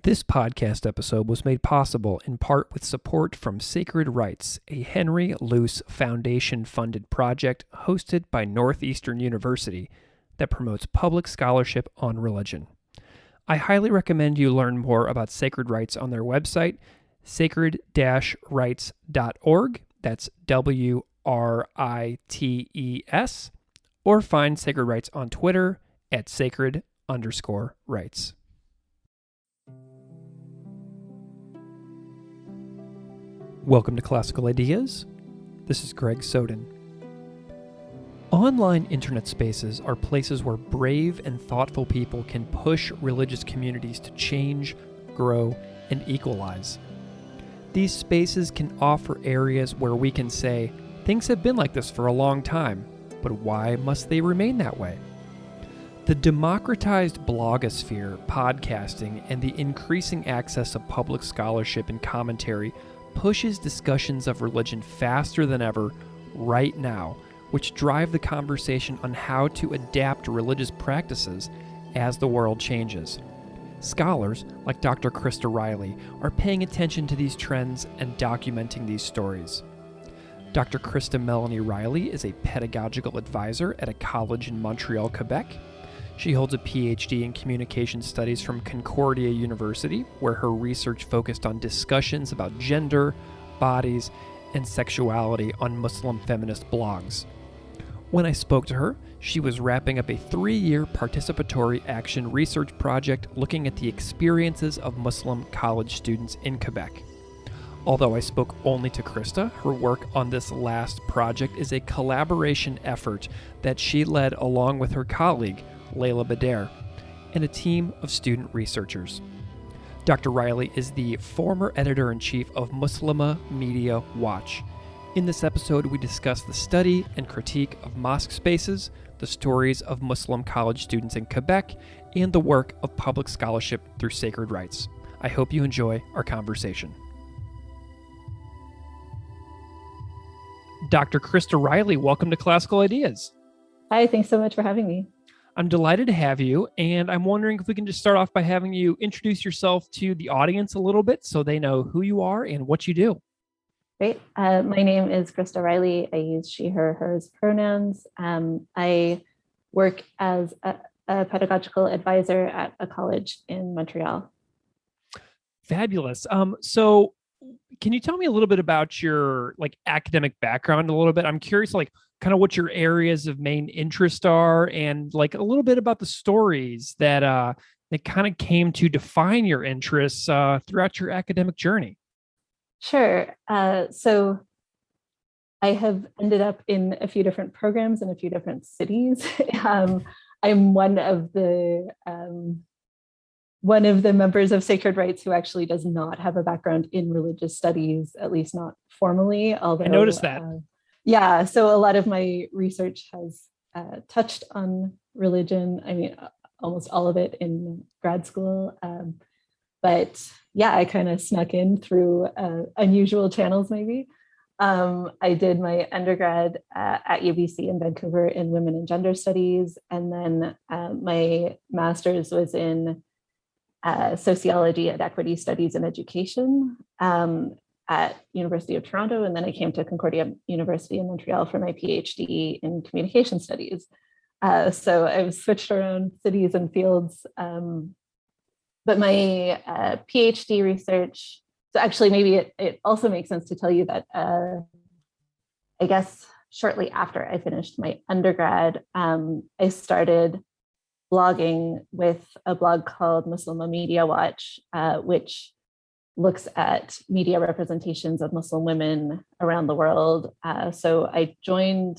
This podcast episode was made possible in part with support from Sacred Rights, a Henry Luce Foundation-funded project hosted by Northeastern University that promotes public scholarship on religion. I highly recommend you learn more about Sacred Rights on their website, sacred-rights.org, that's WRITES, or find Sacred Rights on Twitter at sacred_rights. Welcome to Classical Ideas. This is Greg Soden. Online internet spaces are places where brave and thoughtful people can push religious communities to change, grow, and equalize. These spaces can offer areas where we can say, things have been like this for a long time, but why must they remain that way? The democratized blogosphere, podcasting, and the increasing access of public scholarship and commentary pushes discussions of religion faster than ever right now, which drive the conversation on how to adapt religious practices as the world changes. Scholars like Dr. Krista Riley are paying attention to these trends and documenting these stories. Dr. Krista Melanie Riley is a pedagogical advisor at a college in Montreal, Quebec. She holds a PhD in communication studies from Concordia University, where her research focused on discussions about gender, bodies, and sexuality on Muslim feminist blogs. When I spoke to her, she was wrapping up a 3-year participatory action research project looking at the experiences of Muslim college students in Quebec. Although I spoke only to Krista, her work on this last project is a collaboration effort that she led along with her colleague, Layla Bader, and a team of student researchers. Dr. Riley is the former editor-in-chief of Muslimah Media Watch. In this episode, we discuss the study and critique of mosque spaces, the stories of Muslim college students in Quebec, and the work of public scholarship through Sacred Rights. I hope you enjoy our conversation. Dr. Krista Riley, welcome to Classical Ideas. Hi, thanks so much for having me. I'm delighted to have you, and I'm wondering if we can just start off by having you introduce yourself to the audience a little bit so they know who you are and what you do. Great. My name is Krista Riley. I use she, her, hers pronouns. I work as a pedagogical advisor at a college in Montreal. Fabulous. So can you tell me a little bit about your academic background a little bit? I'm curious, kind of what your areas of main interest are, and a little bit about the stories that kind of came to define your interests throughout your academic journey. Sure. So I have ended up in a few different programs in a few different cities. I'm one of the members of Sacred Rights who actually does not have a background in religious studies, at least not formally. Although I noticed that. Yeah, so a lot of my research has touched on religion. I mean, almost all of it in grad school. But yeah, I kind of snuck in through unusual channels, maybe. I did my undergrad at UBC in Vancouver in women and gender studies. And then my master's was in sociology and equity studies in education at University of Toronto. And then I came to Concordia University in Montreal for my PhD in communication studies. So I've switched around cities and fields. But my PhD research, so actually maybe it also makes sense to tell you that I guess shortly after I finished my undergrad, I started blogging with a blog called Muslimah Media Watch, which looks at media representations of Muslim women around the world. So I joined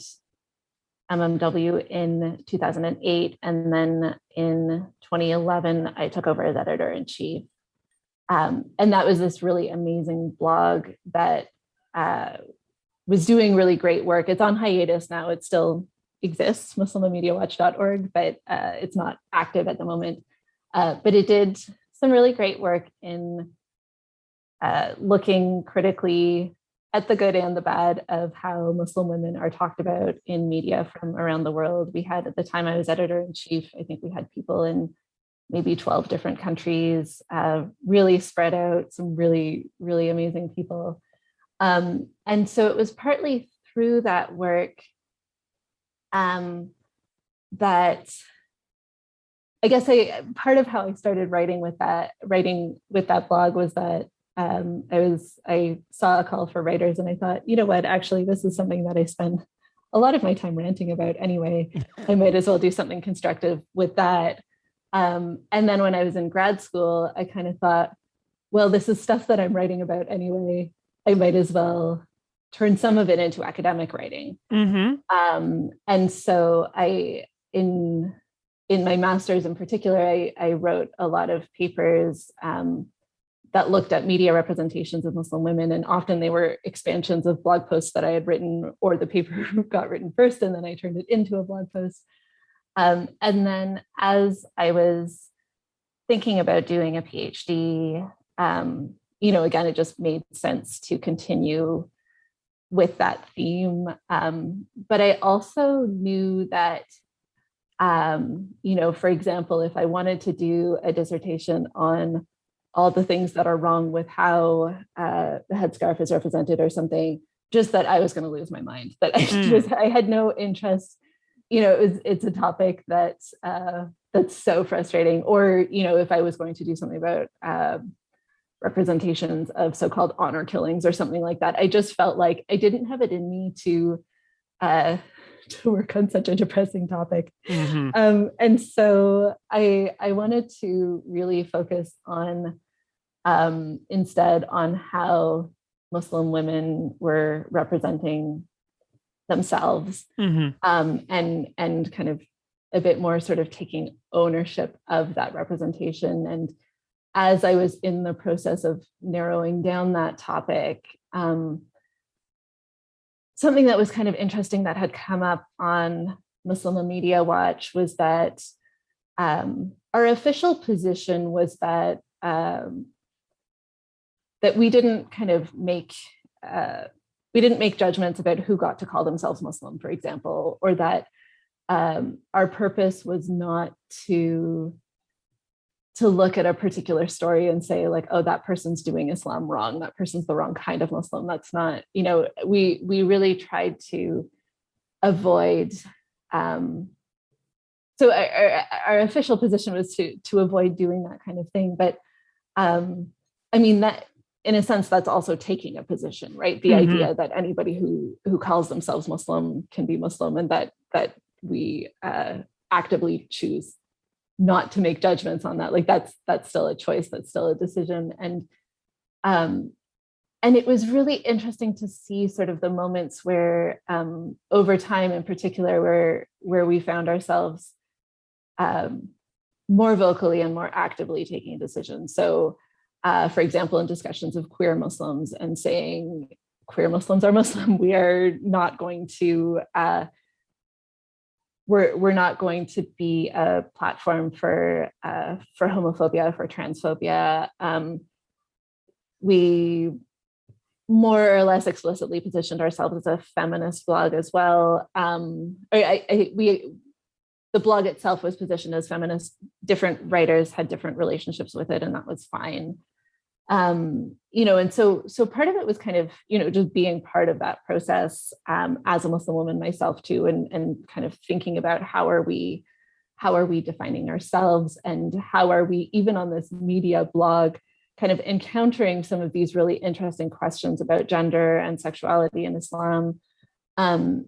MMW in 2008, and then in 2011, I took over as editor-in-chief. And that was this really amazing blog that was doing really great work. It's on hiatus now. It still exists, muslimahmediawatch.org, but it's not active at the moment. But it did some really great work in looking critically at the good and the bad of how Muslim women are talked about in media from around the world. We had, at the time I was editor-in-chief, I think we had people in maybe 12 different countries, really spread out, some really, really amazing people. And so it was partly through that work that I guess part of how I started writing with that blog was that I saw a call for writers and I thought, you know what, actually, this is something that I spend a lot of my time ranting about anyway. I might as well do something constructive with that. And then when I was in grad school, I kind of thought, well, this is stuff that I'm writing about anyway. I might as well turn some of it into academic writing. And so in my master's in particular, I wrote a lot of papers that looked at media representations of Muslim women. And often they were expansions of blog posts that I had written, or the paper got written first, and then I turned it into a blog post. And then as I was thinking about doing a PhD, again, it just made sense to continue with that theme. But I also knew that, for example, if I wanted to do a dissertation on all the things that are wrong with how the headscarf is represented or something, just that I was going to lose my mind, that I had no interest. It's a topic that's so frustrating. Or, if I was going to do something about representations of so-called honor killings or something like that, I just felt like I didn't have it in me to work on such a depressing topic. And so I wanted to really focus on instead on how Muslim women were representing themselves, and kind of a bit more sort of taking ownership of that representation. And as I was in the process of narrowing down that topic, something that was kind of interesting that had come up on Muslimah Media Watch was that our official position was that that we didn't kind of make judgments about who got to call themselves Muslim, for example, or that our purpose was not to look at a particular story and say like, oh, that person's doing Islam wrong, that person's the wrong kind of Muslim. That's not, we really tried to avoid, so our official position was to avoid doing that kind of thing. But that, in a sense, that's also taking a position, right? The idea that anybody who calls themselves Muslim can be Muslim, and that we actively choose not to make judgments on that. Like that's still a choice, that's still a decision. And it was really interesting to see sort of the moments where over time in particular, where we found ourselves more vocally and more actively taking decisions. So for example, in discussions of queer Muslims and saying queer Muslims are Muslim, we are not going to we're not going to be a platform for homophobia, for transphobia. We more or less explicitly positioned ourselves as a feminist blog as well. The blog itself was positioned as feminist. Different writers had different relationships with it, and that was fine. And so part of it was kind of, just being part of that process as a Muslim woman myself too, and kind of thinking about how are we defining ourselves, and how are we, even on this media blog, kind of encountering some of these really interesting questions about gender and sexuality in Islam. And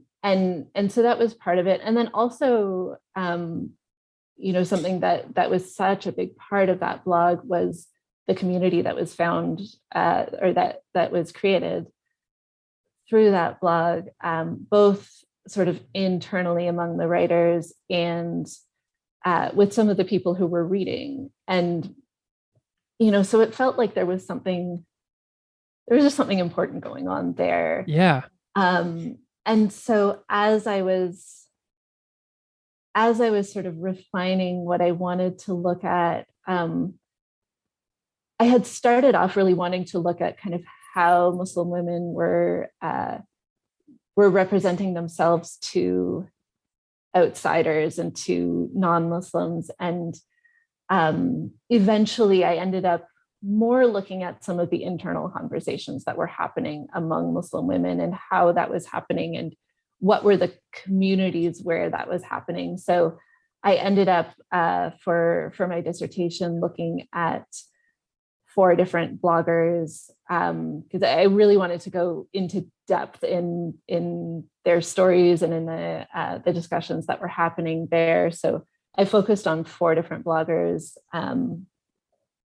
so that was part of it. And then also, something that was such a big part of that blog was the community that was found, or that was created through that blog, both sort of internally among the writers and with some of the people who were reading. And, so it felt like there was just something important going on there. Yeah. And so as I was sort of refining what I wanted to look at, I had started off really wanting to look at kind of how Muslim women were representing themselves to outsiders and to non-Muslims. And eventually I ended up more looking at some of the internal conversations that were happening among Muslim women and how that was happening and what were the communities where that was happening. So I ended up for my dissertation looking at 4 different bloggers because I really wanted to go into depth in their stories and in the discussions that were happening there. So I focused on 4 different bloggers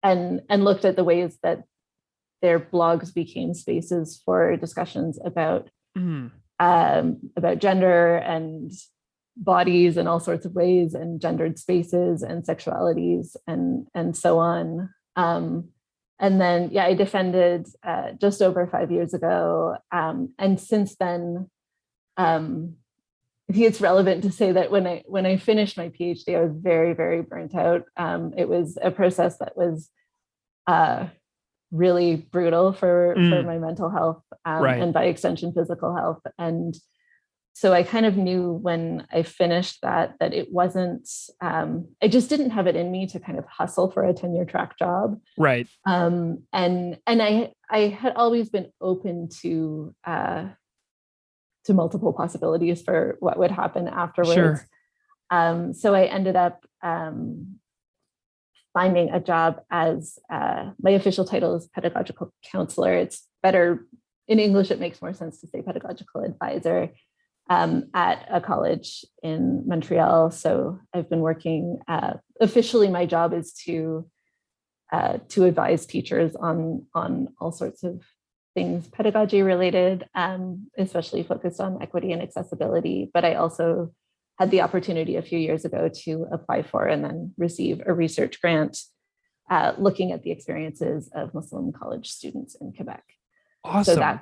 and looked at the ways that their blogs became spaces for discussions about gender and bodies in all sorts of ways and gendered spaces and sexualities and so on. And then, I defended just over 5 years ago. And since then, I think it's relevant to say that when I finished my PhD, I was very, very burnt out. It was a process that was really brutal for my mental health and by extension, physical health. And so I kind of knew when I finished that it wasn't, I just didn't have it in me to kind of hustle for a tenure track job. Right. And I had always been open to multiple possibilities for what would happen afterwards. Sure. So I ended up finding a job as my official title is pedagogical counselor. It's better in English. It makes more sense to say pedagogical advisor. At a college in Montreal. So I've been working, officially my job is to advise teachers on all sorts of things pedagogy related, especially focused on equity and accessibility. But I also had the opportunity a few years ago to apply for and then receive a research grant looking at the experiences of Muslim college students in Quebec. Awesome. So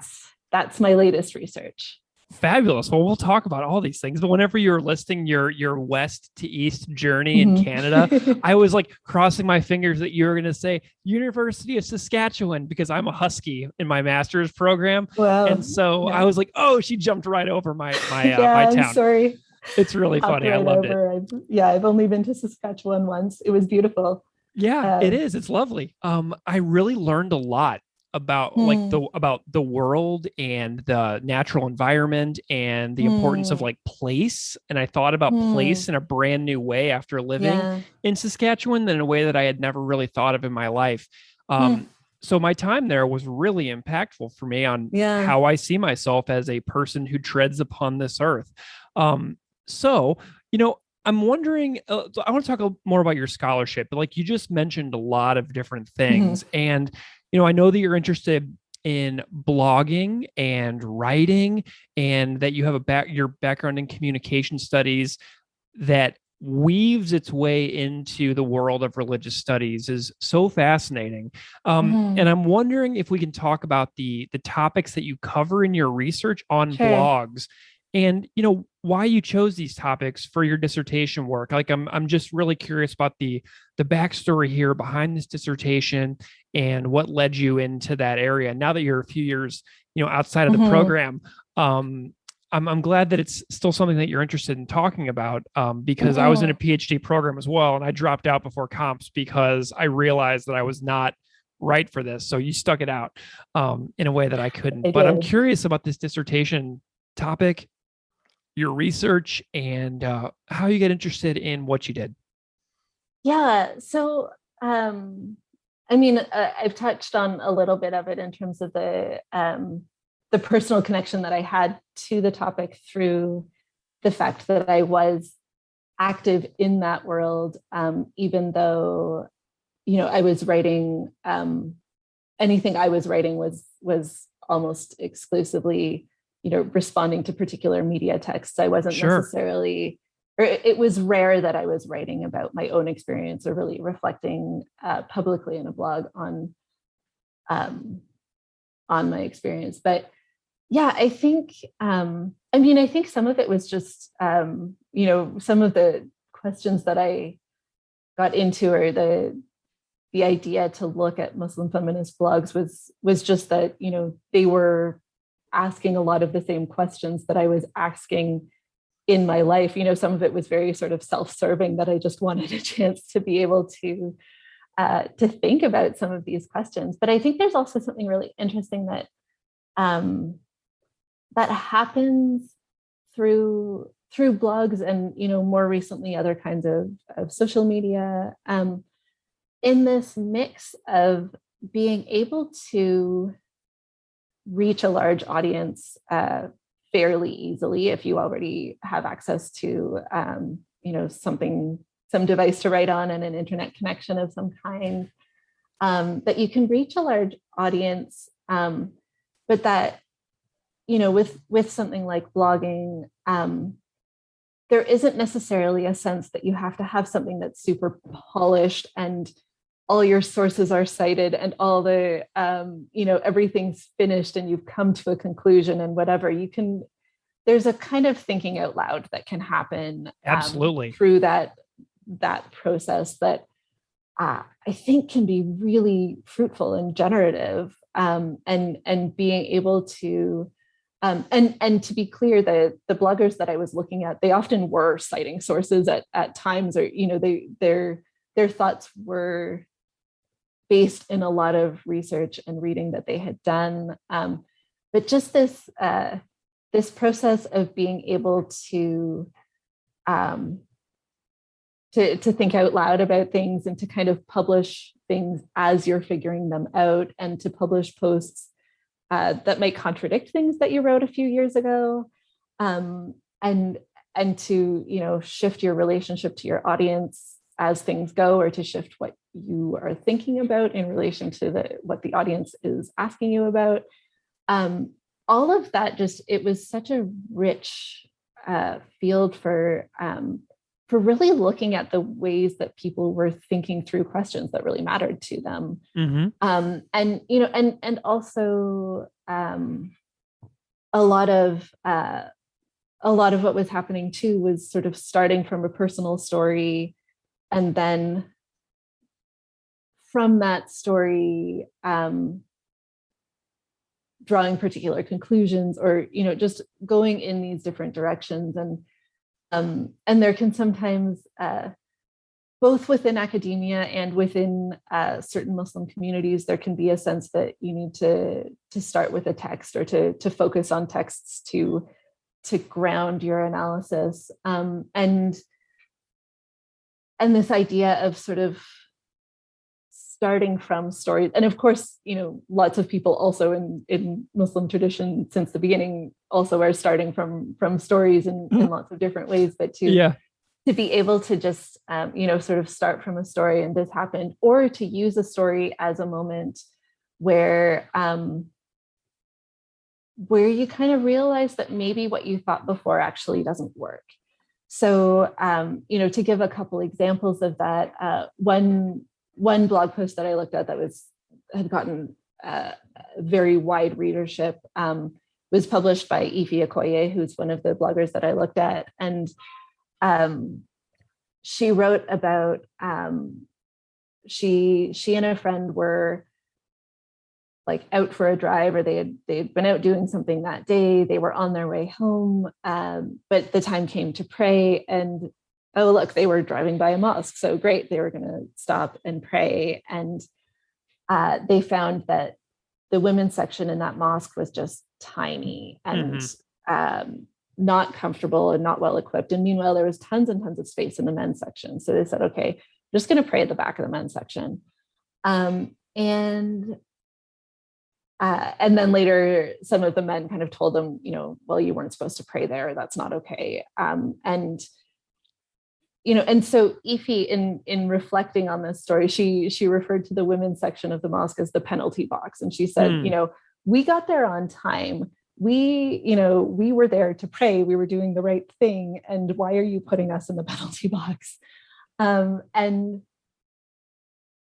that's my latest research. Fabulous. Well, we'll talk about all these things, but whenever you're listing your west to east journey in Canada, I was like crossing my fingers that you were going to say University of Saskatchewan because I'm a Husky in my master's program. Wow. And so I was like, oh, she jumped right over my my town. I'm sorry. It's really funny. I loved it. I've only been to Saskatchewan once. It was beautiful. Yeah, it is. It's lovely. I really learned a lot about about the world and the natural environment and the importance of like place. And I thought about place in a brand new way after living in Saskatchewan in a way that I had never really thought of in my life. So my time there was really impactful for me on how I see myself as a person who treads upon this earth. So, I'm wondering, I want to talk more about your scholarship, but like you just mentioned a lot of different things. And, I know that you're interested in blogging and writing and that you have your background in communication studies that weaves its way into the world of religious studies is so fascinating. And I'm wondering if we can talk about the topics that you cover in your research on blogs. And, why you chose these topics for your dissertation work. Like, I'm just really curious about the backstory here behind this dissertation and what led you into that area. Now that you're a few years, outside of the program, I'm glad that it's still something that you're interested in talking about, because I was in a PhD program as well, and I dropped out before comps because I realized that I was not right for this. So you stuck it out in a way that I couldn't. But I'm curious about this dissertation topic, your research, and how you get interested in what you did. Yeah. So, I've touched on a little bit of it in terms of the personal connection that I had to the topic through the fact that I was active in that world, even though, I was writing, anything I was writing was almost exclusively responding to particular media texts. I wasn't necessarily, or it was rare that I was writing about my own experience or really reflecting publicly in a blog on my experience. But yeah, I think, I think some of it was just, some of the questions that I got into, or the idea to look at Muslim feminist blogs was just that, they were asking a lot of the same questions that I was asking in my life. Some of it was very sort of self-serving, that I just wanted a chance to be able to think about some of these questions. But I think there's also something really interesting that that happens through blogs and, more recently, other kinds of social media, in this mix of being able to reach a large audience fairly easily if you already have access to, some device to write on and an internet connection of some kind, that you can reach a large audience, but that, with something like blogging, there isn't necessarily a sense that you have to have something that's super polished and all your sources are cited and all the, everything's finished and you've come to a conclusion and whatever. There's a kind of thinking out loud that can happen absolutely through that process that I think can be really fruitful and generative, and being able to, and to be clear, the bloggers that I was looking at, they often were citing sources at times, or, their thoughts were based in a lot of research and reading that they had done. But just this process of being able to think out loud about things and to kind of publish things as you're figuring them out, and to publish posts that might contradict things that you wrote a few years ago, and to, shift your relationship to your audience as things go, or to shift what you are thinking about in relation to what the audience is asking you about. All of that, it was such a rich field for really looking at the ways that people were thinking through questions that really mattered to them. Mm-hmm. And also a lot of what was happening too was sort of starting from a personal story, and then from that story, drawing particular conclusions, or, just going in these different directions. And there can sometimes, both within academia and within certain Muslim communities, there can be a sense that you need to start with a text, or to focus on texts to ground your analysis. And this idea of sort of starting from stories. And of course, lots of people also in Muslim tradition since the beginning also are starting from stories in lots of different ways, but to be able to just, sort of start from a story and this happened, or to use a story as a moment where you kind of realize that maybe what you thought before actually doesn't work. So, to give a couple examples of that, one blog post that I looked at that had gotten very wide readership was published by Ify Okoye, who's one of the bloggers that I looked at. And she wrote about, she and a friend were like out for a drive, or they had been out doing something that day. They were on their way home, but the time came to pray, and oh, look, they were driving by a mosque. So great, they were going to stop and pray. And they found that the women's section in that mosque was just tiny and not comfortable and not well equipped. And meanwhile, there was tons and tons of space in the men's section. So they said, okay, I'm just going to pray at the back of the men's section. And then later, some of the men kind of told them, well, you weren't supposed to pray there. That's not okay. And so Ify, in reflecting on this story, she referred to the women's section of the mosque as the penalty box. And she said, we got there on time. We were there to pray. We were doing the right thing. And why are you putting us in the penalty box? And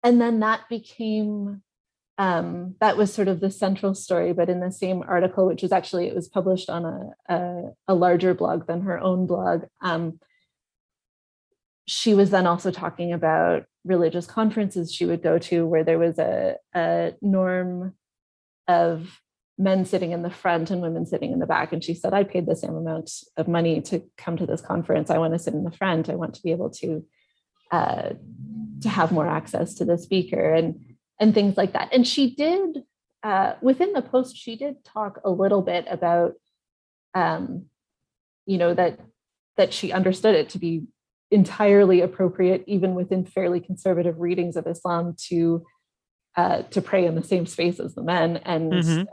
then that became, that was sort of the central story. But in the same article, which was actually, it was published on a larger blog than her own blog, she was then also talking about religious conferences she would go to where there was a norm of men sitting in the front and women sitting in the back. And she said, I paid the same amount of money to come to this conference. I want to sit in the front. I want to be able to have more access to the speaker and things like that. And she did, within the post, she did talk a little bit about, that she understood it to be entirely appropriate, even within fairly conservative readings of Islam, to pray in the same space as the men. And, she's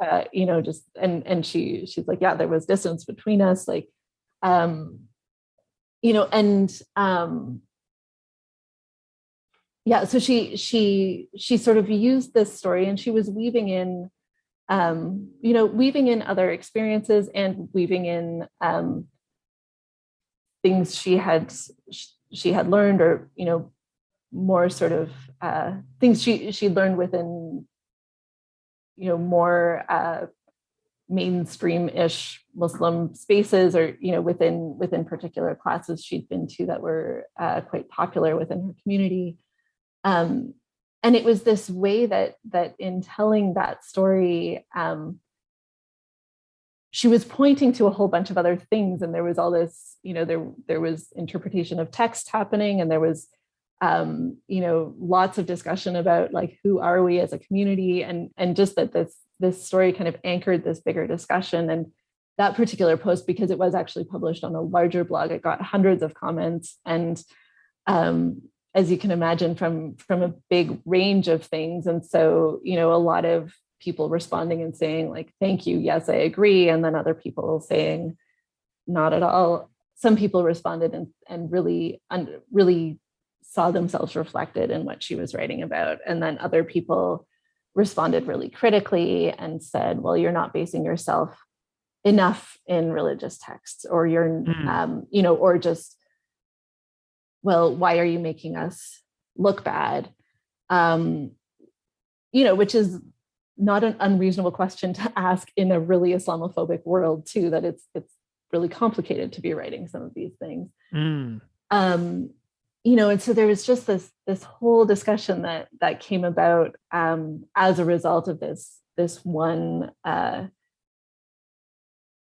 like, yeah, there was distance between us. Like, so she sort of used this story, and she was weaving in other experiences and weaving in things she had learned, or more sort of things she learned within more mainstream-ish Muslim spaces, or within particular classes she'd been to that were quite popular within her community. And it was this way that in telling that story, she was pointing to a whole bunch of other things, and there was all this, there was interpretation of text happening, and there was lots of discussion about, like, who are we as a community, and just that this story kind of anchored this bigger discussion. And that particular post, because it was actually published on a larger blog, it got hundreds of comments, and as you can imagine, from a big range of things. And so, a lot of people responding and saying, like, thank you, yes, I agree. And then other people saying, not at all. Some people responded and really saw themselves reflected in what she was writing about. And then other people responded really critically and said, well, you're not basing yourself enough in religious texts, or you're, or just, well, why are you making us look bad? Which is not an unreasonable question to ask in a really Islamophobic world too, that it's really complicated to be writing some of these things. And so there was just this whole discussion that came about as a result of this one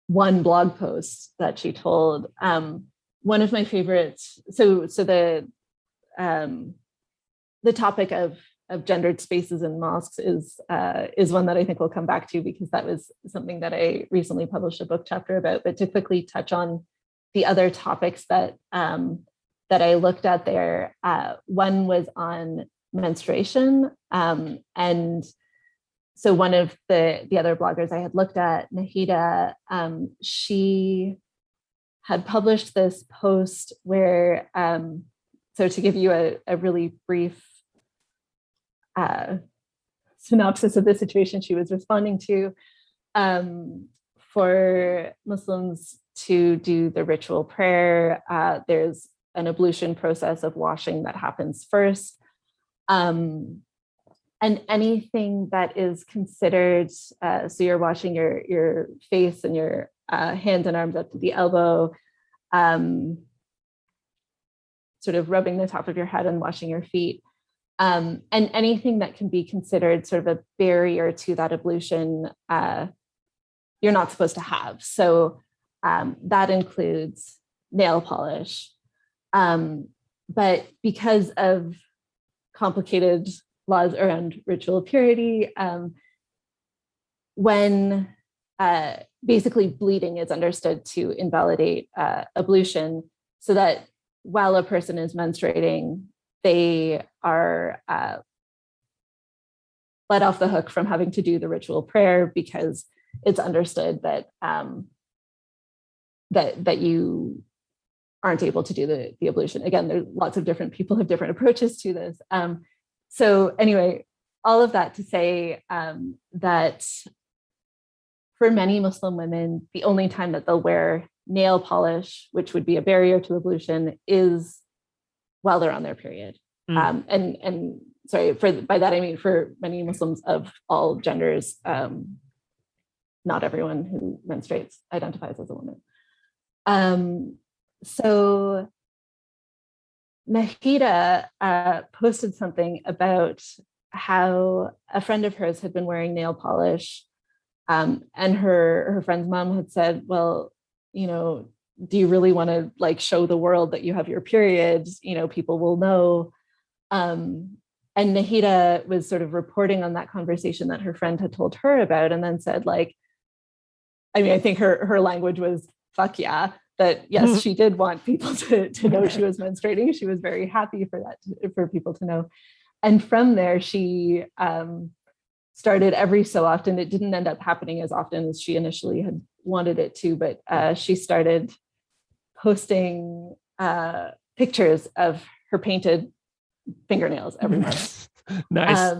blog post that she told. One of my favorites. So the topic of gendered spaces in mosques is one that I think we'll come back to, because that was something that I recently published a book chapter about. But to quickly touch on the other topics that I looked at there, one was on menstruation, and so one of the other bloggers I had looked at, Nahida, she had published this post where, so to give you a really brief synopsis of the situation she was responding to, for Muslims to do the ritual prayer, there's an ablution process of washing that happens first. And anything that is considered, so you're washing your face and your hands and arms up to the elbow, sort of rubbing the top of your head and washing your feet. And anything that can be considered sort of a barrier to that ablution, you're not supposed to have. So that includes nail polish. But because of complicated laws around ritual purity, when basically bleeding is understood to invalidate ablution, so that while a person is menstruating, they are let off the hook from having to do the ritual prayer, because it's understood that that you aren't able to do the ablution. Again, there's lots of different people have different approaches to this. So anyway, all of that to say that for many Muslim women, the only time that they'll wear nail polish, which would be a barrier to ablution, is while they're on their period. And sorry, by that I mean for many Muslims of all genders, not everyone who menstruates identifies as a woman. So Nahida posted something about how a friend of hers had been wearing nail polish And her friend's mom had said, well, do you really want to like show the world that you have your period? People will know. And Nahida was sort of reporting on that conversation that her friend had told her about, and then said, like, I think her language was, fuck yeah, that yes, she did want people to know she was menstruating. She was very happy for that, for people to know. And from there, she started every so often. It didn't end up happening as often as she initially had wanted it to, but she started posting pictures of her painted fingernails every month. Nice.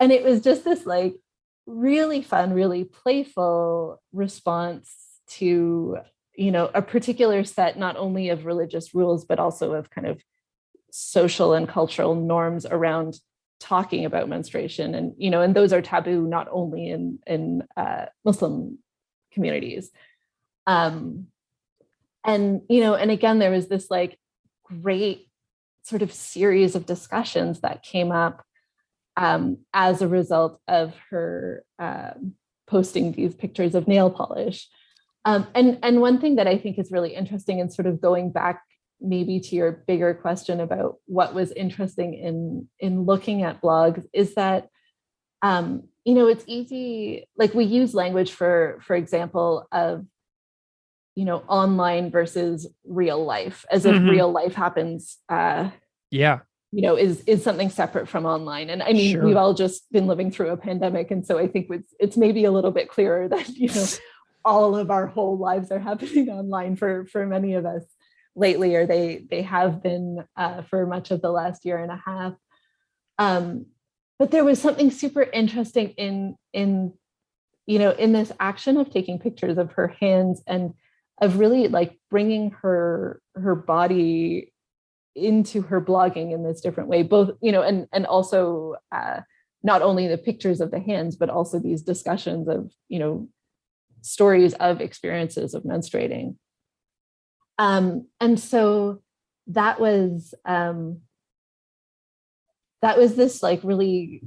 And it was just this like really fun, really playful response to, a particular set, not only of religious rules, but also of kind of social and cultural norms around talking about menstruation. And, and those are taboo, not only in Muslim communities. And again, there was this like great sort of series of discussions that came up as a result of her posting these pictures of nail polish. And one thing that I think is really interesting, and sort of going back maybe to your bigger question about what was interesting in looking at blogs, is that it's easy, like we use language for example of online versus real life, as if real life happens is something separate from online. And I mean, we've all just been living through a pandemic, and so I think it's maybe a little bit clearer that all of our whole lives are happening online for many of us lately, or they have been for much of the last year and a half. But there was something super interesting in this action of taking pictures of her hands, and of really like bringing her body into her blogging in this different way, both, and also not only the pictures of the hands, but also these discussions of, stories of experiences of menstruating. And so that was this like really,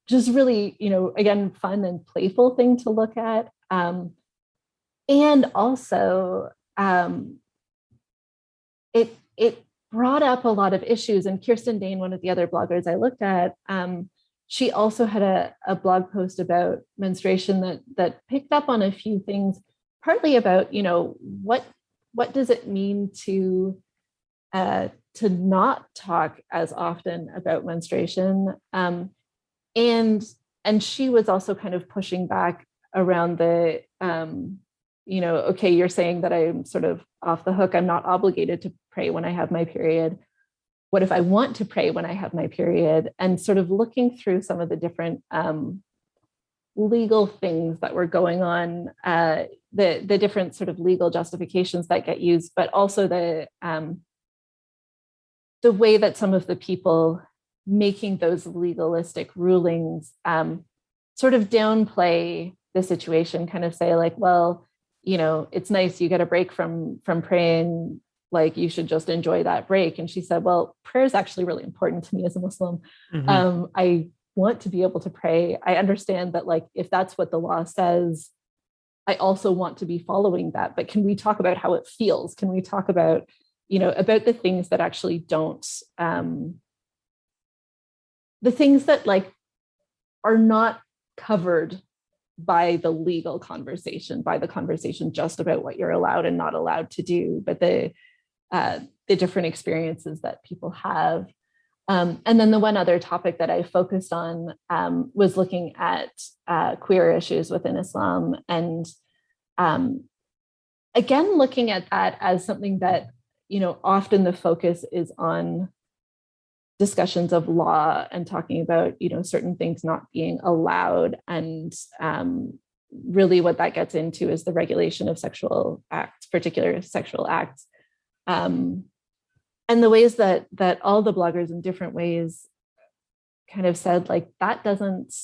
just really, again, fun and playful thing to look at. And also it brought up a lot of issues. And Kirsten Dane, one of the other bloggers I looked at, she also had a blog post about menstruation that picked up on a few things, partly about, what does it mean to not talk as often about menstruation. And she was also kind of pushing back around the, okay, you're saying that I'm sort of off the hook. I'm not obligated to pray when I have my period. What if I want to pray when I have my period? And sort of looking through some of the different legal things that were going on, the different sort of legal justifications that get used, but also the way that some of the people making those legalistic rulings sort of downplay the situation, kind of say like, well, it's nice you get a break from praying, like you should just enjoy that break. And she said, well, prayer is actually really important to me as a Muslim. I want to be able to pray. I understand that, like, if that's what the law says, I also want to be following that. But can we talk about how it feels? Can we talk about, about the things that actually don't, the things that like are not covered by the legal conversation, by the conversation just about what you're allowed and not allowed to do, but the different experiences that people have. And then the one other topic that I focused on was looking at queer issues within Islam. And again, looking at that as something that, often the focus is on discussions of law and talking about, certain things not being allowed. And really what that gets into is the regulation of sexual acts, particular sexual acts. And the ways that all the bloggers in different ways kind of said, like, that doesn't,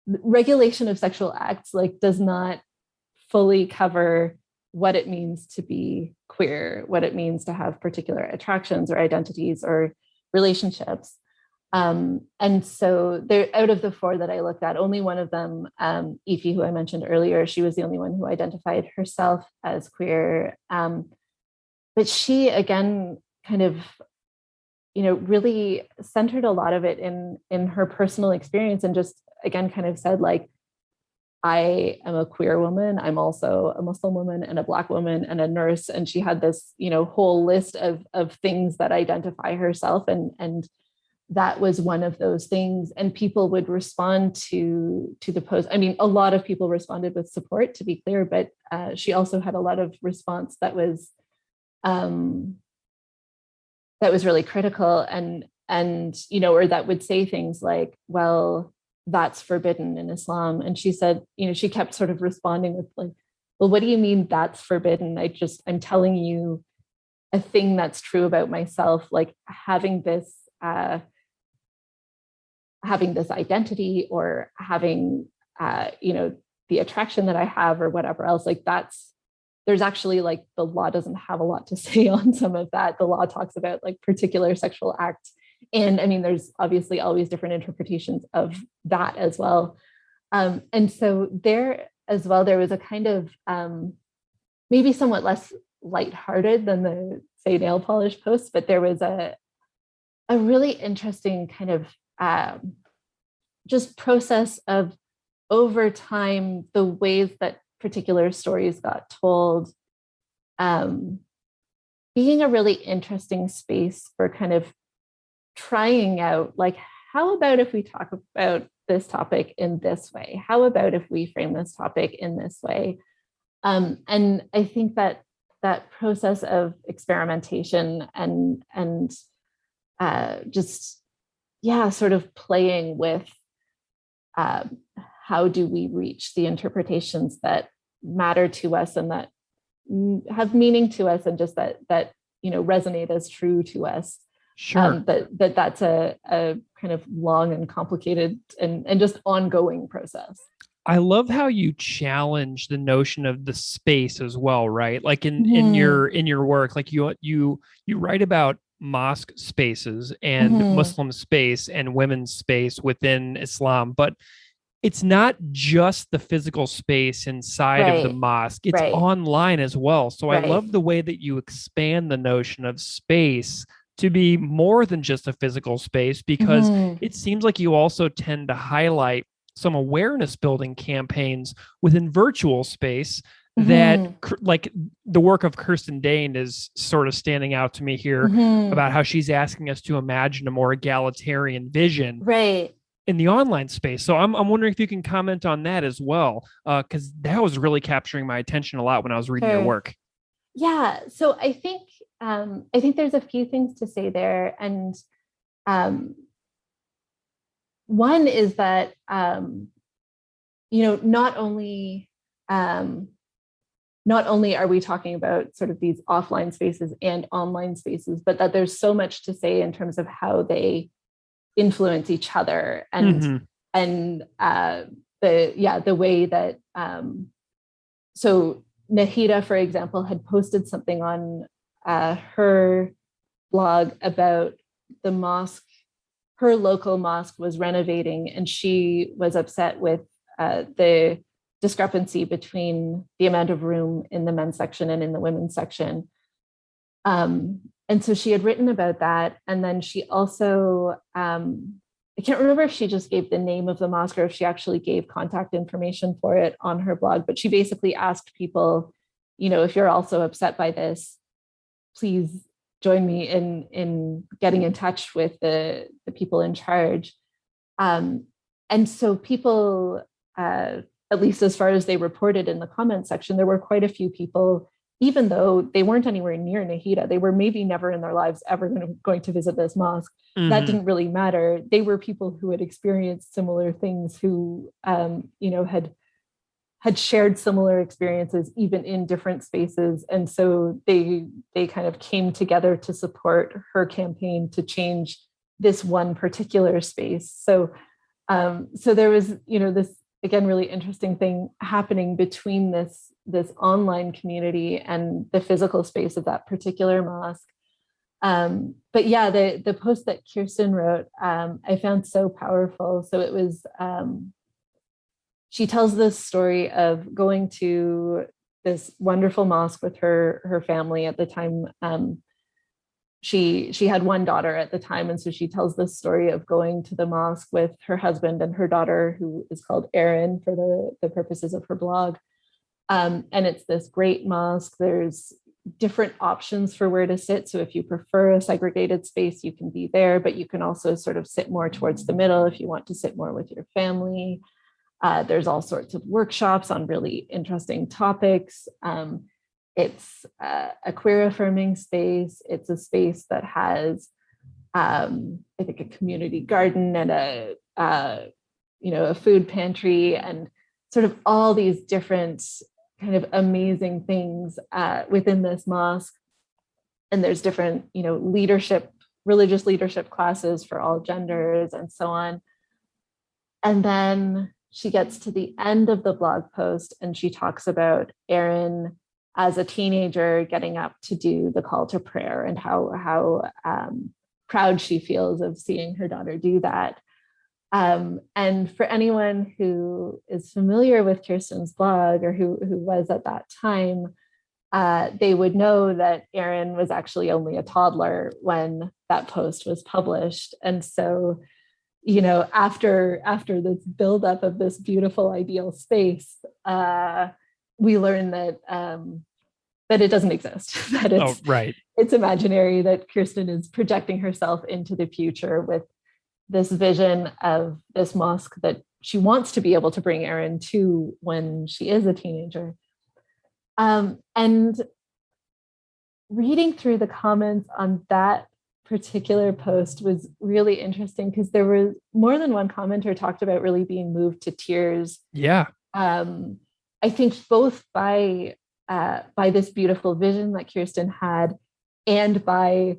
regulation of sexual acts, like, does not fully cover what it means to be queer, what it means to have particular attractions or identities or relationships. And so there, out of the four that I looked at, only one of them, Ify, who I mentioned earlier, she was the only one who identified herself as queer. But she, again, kind of, really centered a lot of it in her personal experience, and just, again, kind of said, like, I am a queer woman. I'm also a Muslim woman and a Black woman and a nurse. And she had this, whole list of things that identify herself. And that was one of those things. And people would respond to the post. I mean, a lot of people responded with support, to be clear, but she also had a lot of response that was really critical, and or that would say things like, well, that's forbidden in Islam. And she said, she kept sort of responding with, like, well, what do you mean that's forbidden? I'm telling you a thing that's true about myself, like having this identity, or having the attraction that I have, or whatever else. Like, there's actually, like, the law doesn't have a lot to say on some of that. The law talks about, like, particular sexual acts. And I mean, there's obviously always different interpretations of that as well. And so there as well, there was a kind of maybe somewhat less lighthearted than the, say, nail polish posts, but there was a really interesting kind of just process of, over time, the ways that particular stories got told, being a really interesting space for kind of trying out, like, how about if we talk about this topic in this way? How about if we frame this topic in this way? And I think that process of experimentation and just, sort of playing with how do we reach the interpretations that matter to us and that have meaning to us, and just that resonate as true to us. Sure. That's a kind of long and complicated and just ongoing process. I love how you challenge the notion of the space as well, right? Like in your work, like you write about mosque spaces and Muslim space and women's space within Islam, but it's not just the physical space inside of the mosque, it's online as well. So I love the way that you expand the notion of space to be more than just a physical space, because it seems like you also tend to highlight some awareness building campaigns within virtual space that, like, the work of Kirsten Dane is sort of standing out to me here, about how she's asking us to imagine a more egalitarian vision in the online space. So I'm wondering if you can comment on that as well, because that was really capturing my attention a lot when I was reading your work. Yeah. So I think there's a few things to say there. And one is that, not only are we talking about sort of these offline spaces and online spaces, but that there's so much to say in terms of how they influence each other, and the way that so Nahida, for example, had posted something on her blog about the mosque. Her local mosque was renovating, and she was upset with the discrepancy between the amount of room in the men's section and in the women's section. And so she had written about that. And then she also, I can't remember if she just gave the name of the mosque or if she actually gave contact information for it on her blog, but she basically asked people, if you're also upset by this, please join me in getting in touch with the people in charge. And so people, at least as far as they reported in the comment section, there were quite a few people, even though they weren't anywhere near Nahida, they were maybe never in their lives ever going to visit this mosque. That didn't really matter. They were people who had experienced similar things, who, had shared similar experiences, even in different spaces. And so they kind of came together to support her campaign to change this one particular space. So there was, this, again, really interesting thing happening between this online community and the physical space of that particular mosque. But yeah, the post that Kirsten wrote, I found so powerful. So it was, she tells this story of going to this wonderful mosque with her family at the time. She had one daughter at the time, and so she tells this story of going to the mosque with her husband and her daughter, who is called Erin for the purposes of her blog. And it's this great mosque. There's different options for where to sit. So if you prefer a segregated space, you can be there, but you can also sort of sit more towards the middle if you want to sit more with your family. There's all sorts of workshops on really interesting topics. It's a queer affirming space. It's a space that has, I think, a community garden and a food pantry, and sort of all these different kind of amazing things within this mosque. And there's different, religious leadership classes for all genders and so on. And then she gets to the end of the blog post and she talks about Erin as a teenager getting up to do the call to prayer and how proud she feels of seeing her daughter do that. And for anyone who is familiar with Kirsten's blog, or who was at that time, they would know that Erin was actually only a toddler when that post was published. And so, after this buildup of this beautiful ideal space, we learn that it doesn't exist, that it's imaginary, that Kirsten is projecting herself into the future with this vision of this mosque that she wants to be able to bring Erin to when she is a teenager. And reading through the comments on that particular post was really interesting, because there was more than one commenter talked about really being moved to tears. Yeah. I think both by this beautiful vision that Kirsten had, and by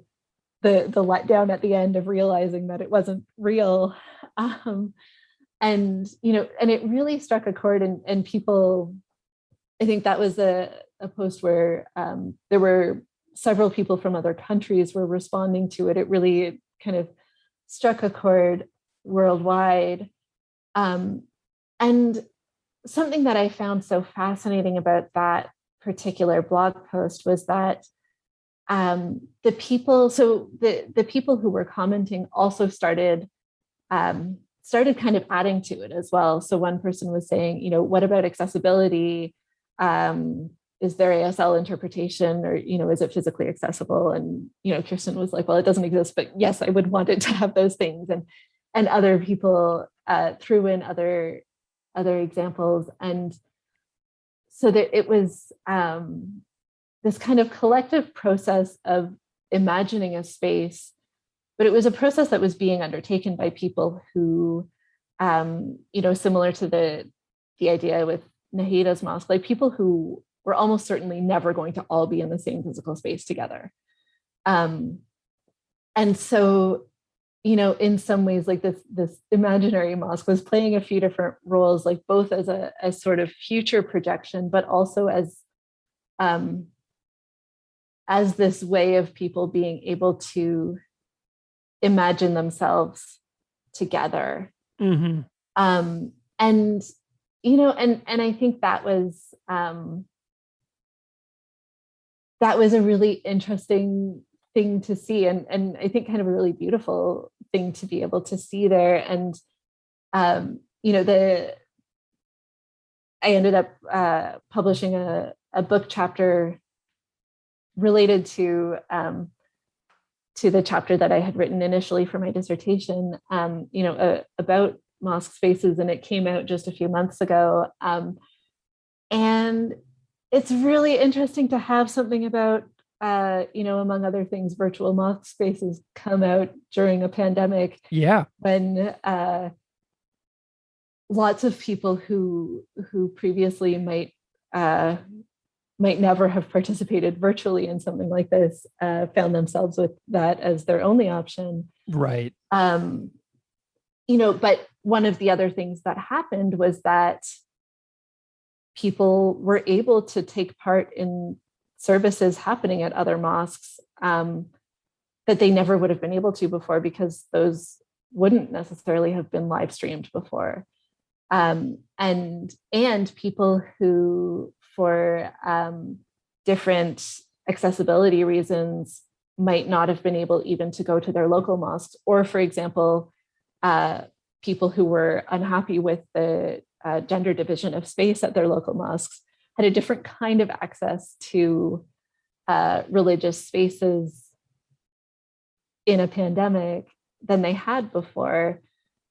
the letdown at the end of realizing that it wasn't real. And it really struck a chord, and people, I think that was a post where there were several people from other countries were responding to it. It really kind of struck a chord worldwide. And something that I found so fascinating about that particular blog post was that the people who were commenting also started kind of adding to it as well. So one person was saying, what about accessibility? Is there ASL interpretation, or, is it physically accessible? And, Kirsten was like, well, it doesn't exist, but yes, I would want it to have those things. And other people threw in other examples. And so that it was this kind of collective process of imagining a space, but it was a process that was being undertaken by people who, similar to the idea with Nahida's mosque, like people who were almost certainly never going to all be in the same physical space together. And so, in some ways, like this imaginary mosque was playing a few different roles, like both as a sort of future projection, but also as this way of people being able to imagine themselves together. Mm-hmm. And I think that was a really interesting thing to see, and I think kind of a really beautiful thing to be able to see there. And I ended up publishing a book chapter related to the chapter that I had written initially for my dissertation, about mosque spaces, and it came out just a few months ago. And it's really interesting to have something about, among other things, virtual mosque spaces come out during a pandemic. Yeah. When lots of people who previously might never have participated virtually in something like this found themselves with that as their only option. Right. But one of the other things that happened was that people were able to take part in services happening at other mosques that they never would have been able to before, because those wouldn't necessarily have been live streamed before. And people who, for different accessibility reasons, might not have been able even to go to their local mosques, or, for example, people who were unhappy with the gender division of space at their local mosques had a different kind of access to religious spaces in a pandemic than they had before.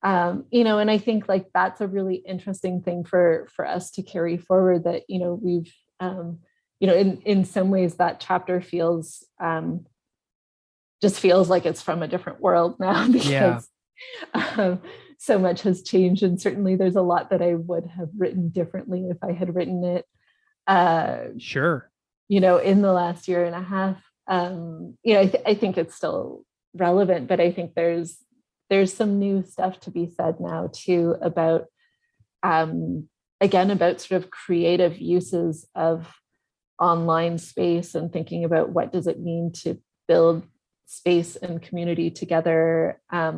And I think like that's a really interesting thing for us to carry forward, that, we've, in some ways that chapter feels, just feels like it's from a different world now, because so much has changed. And certainly there's a lot that I would have written differently if I had written it, sure, in the last year and a half. I think it's still relevant, but I think there's some new stuff to be said now too about, again, about sort of creative uses of online space, and thinking about what does it mean to build space and community together. How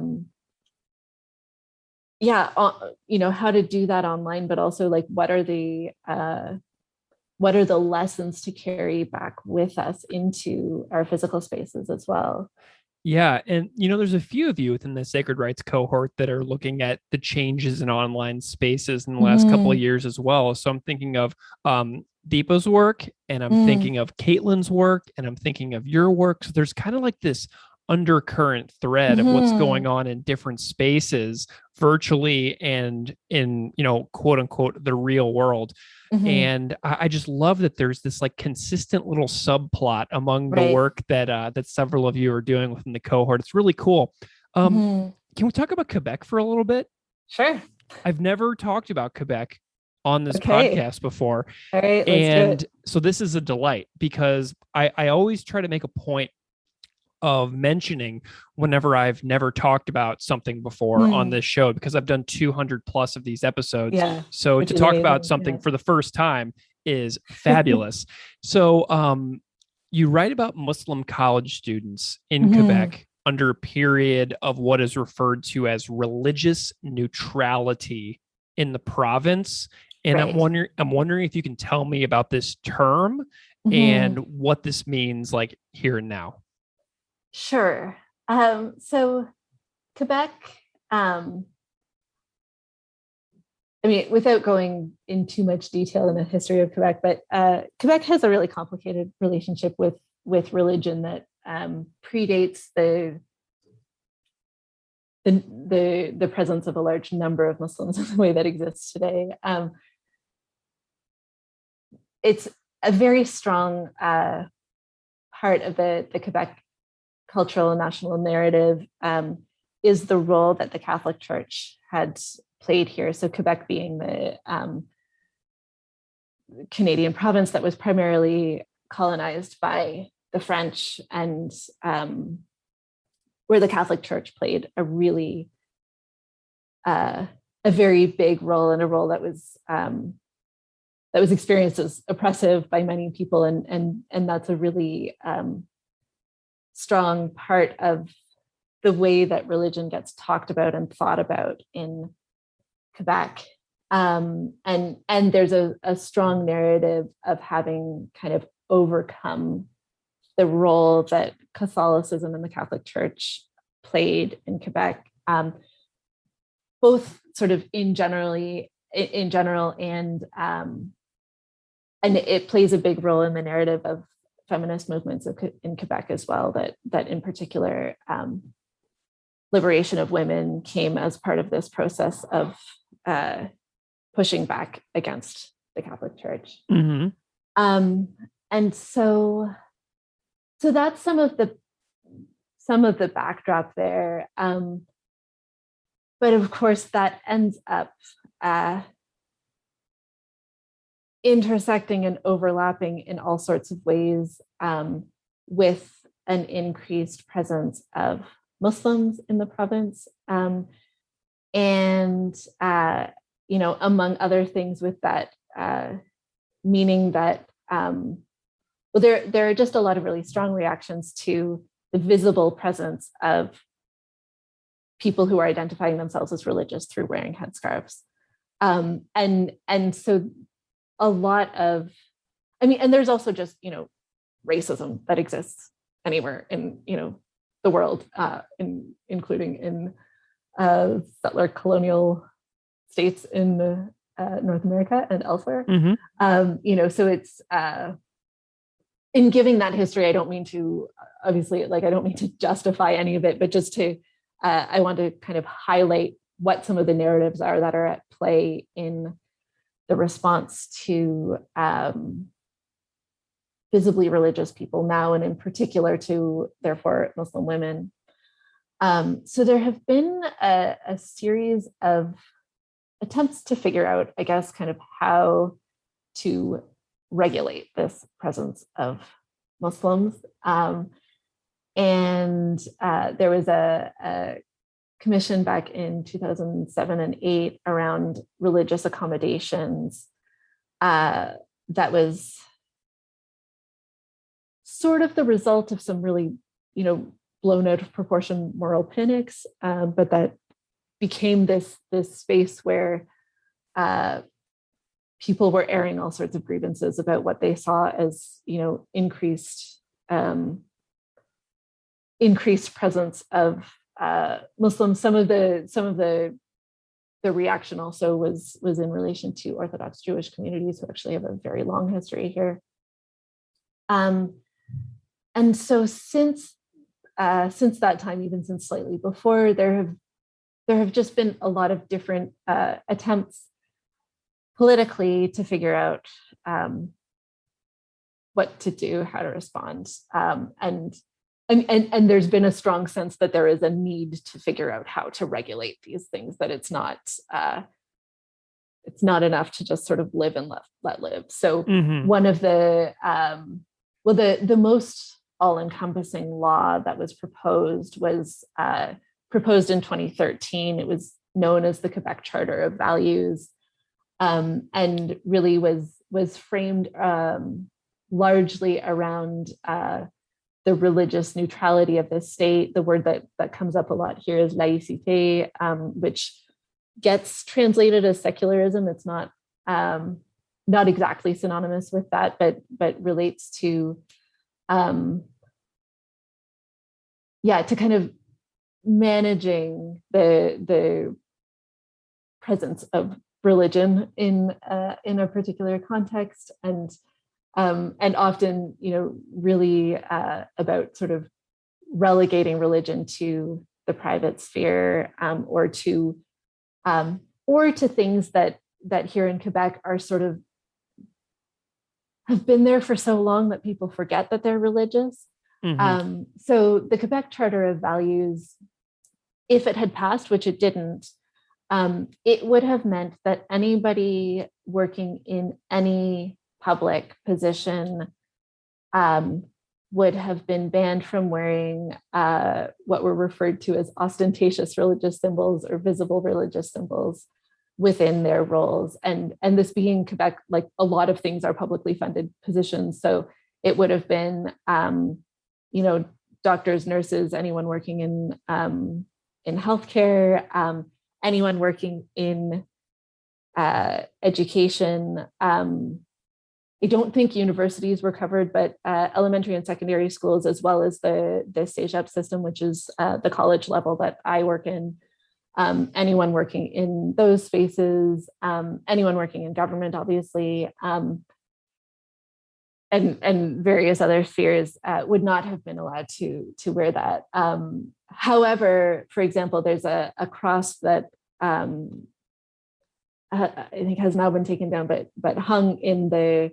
to do that online, but also like what are the lessons to carry back with us into our physical spaces as well. Yeah. And, there's a few of you within the Sacred Rights cohort that are looking at the changes in online spaces in the last couple of years as well. So I'm thinking of Deepa's work, and I'm thinking of Caitlin's work, and I'm thinking of your work. So there's kind of like this undercurrent thread of what's going on in different spaces, virtually and in, quote unquote, the real world. And I just love that there's this like consistent little subplot among the work that several of you are doing within the cohort. It's really cool. Can we talk about Quebec for a little bit? Sure. I've never talked about Quebec on this podcast before. All right, let's do it. So this is a delight, because I always try to make a point of mentioning whenever I've never talked about something before on this show, because I've done 200 plus of these episodes. Yeah, so to talk about something for the first time is fabulous. So you write about Muslim college students in Quebec under a period of what is referred to as religious neutrality in the province. And I'm wondering if you can tell me about this term and what this means, like here and now. Sure. So Quebec, without going in too much detail in the history of Quebec, but Quebec has a really complicated relationship with religion that predates the presence of a large number of Muslims in the way that exists today. It's a very strong part of the Quebec cultural and national narrative, is the role that the Catholic Church had played here. So Quebec being the Canadian province that was primarily colonized by the French, and where the Catholic Church played a really a very big role, and a role that was experienced as oppressive by many people, and that's a really strong part of the way that religion gets talked about and thought about in Quebec. And there's a strong narrative of having kind of overcome the role that Catholicism and the Catholic Church played in Quebec, both sort of in general, and it plays a big role in the narrative of feminist movements in Quebec as well, that in particular, liberation of women came as part of this process of pushing back against the Catholic Church. And so that's some of the backdrop there. But of course, that ends up intersecting and overlapping in all sorts of ways with an increased presence of Muslims in the province. And among other things with that, meaning that, there are just a lot of really strong reactions to the visible presence of people who are identifying themselves as religious through wearing headscarves. And so a lot of, and there's also just, racism that exists anywhere in, the world, including in settler colonial states in North America and elsewhere. Mm-hmm. So it's, in giving that history, I don't mean to, obviously, I don't mean to justify any of it, but just to, I want to kind of highlight what some of the narratives are that are at play in the response to visibly religious people now, and in particular to, therefore, Muslim women. So there have been a series of attempts to figure out, I guess, kind of how to regulate this presence of Muslims. And there was a commission back in 2007 and 2008 around religious accommodations that was sort of the result of some really, blown out of proportion moral panics, but that became this space where people were airing all sorts of grievances about what they saw as, increased presence of Muslims. Some of the reaction also was in relation to Orthodox Jewish communities who actually have a very long history here. And so since that time, even since slightly before, there have just been a lot of different attempts politically to figure out what to do, how to respond, and there's been a strong sense that there is a need to figure out how to regulate these things, that it's not enough to just sort of live and let live. So one of the the most all-encompassing law that was proposed in 2013. It was known as the Quebec Charter of Values, and really was framed largely around the religious neutrality of the state. The word that comes up a lot here is laïcité, which gets translated as secularism. It's not exactly synonymous with that, but relates to to kind of managing the presence of religion in a particular context, and often, really about sort of relegating religion to the private sphere, or to things that here in Quebec are sort of have been there for so long that people forget that they're religious. So the Quebec Charter of Values, if it had passed, which it didn't, it would have meant that anybody working in any public position would have been banned from wearing what were referred to as ostentatious religious symbols or visible religious symbols within their roles. And this being Quebec, like a lot of things are publicly funded positions. So it would have been, doctors, nurses, anyone working in healthcare, anyone working in education. I don't think universities were covered, but elementary and secondary schools, as well as the CEGEP system, which is the college level that I work in. Anyone working in those spaces, anyone working in government, obviously, and various other spheres would not have been allowed to wear that. However, for example, there's a cross that I think has now been taken down, but hung in the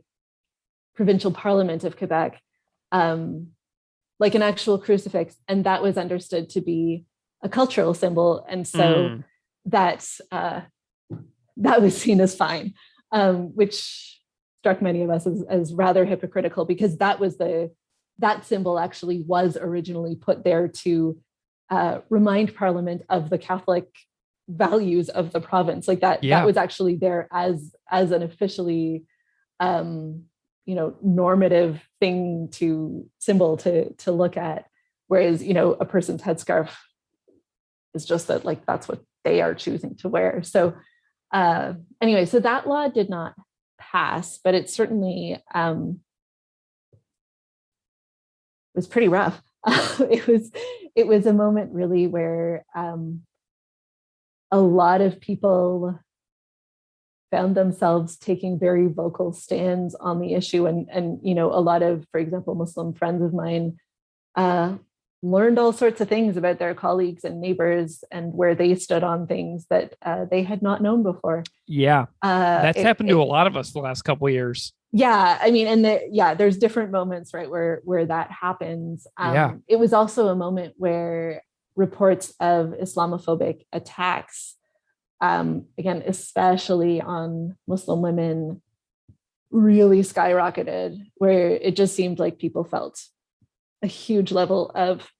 provincial parliament of Quebec, like an actual crucifix, and that was understood to be a cultural symbol, and so that was seen as fine, which struck many of us as rather hypocritical, because that symbol actually was originally put there to remind Parliament of the Catholic values of the province. Like that was actually there as an officially normative symbol to look at. whereas, a person's headscarf is just that, like, that's what they are choosing to wear. So anyway, so that law did not pass, but it certainly was pretty rough. It was a moment really where a lot of people found themselves taking very vocal stands on the issue, and a lot of, for example, Muslim friends of mine learned all sorts of things about their colleagues and neighbors and where they stood on things that they had not known before. Yeah, that's happened to a lot of us the last couple of years. Yeah, I mean, and there's different moments, right, where that happens. It was also a moment where reports of Islamophobic attacks, again, especially on Muslim women, really skyrocketed, where it just seemed like people felt a huge level of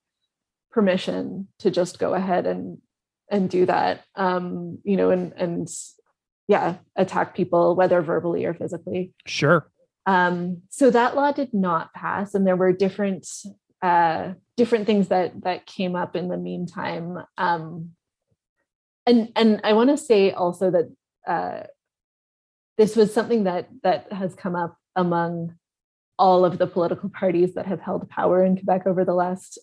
permission to just go ahead and do that, and attack people, whether verbally or physically. Sure. So that law did not pass, and there were different things that came up in the meantime. And I want to say also that this was something that has come up among all of the political parties that have held power in Quebec over the last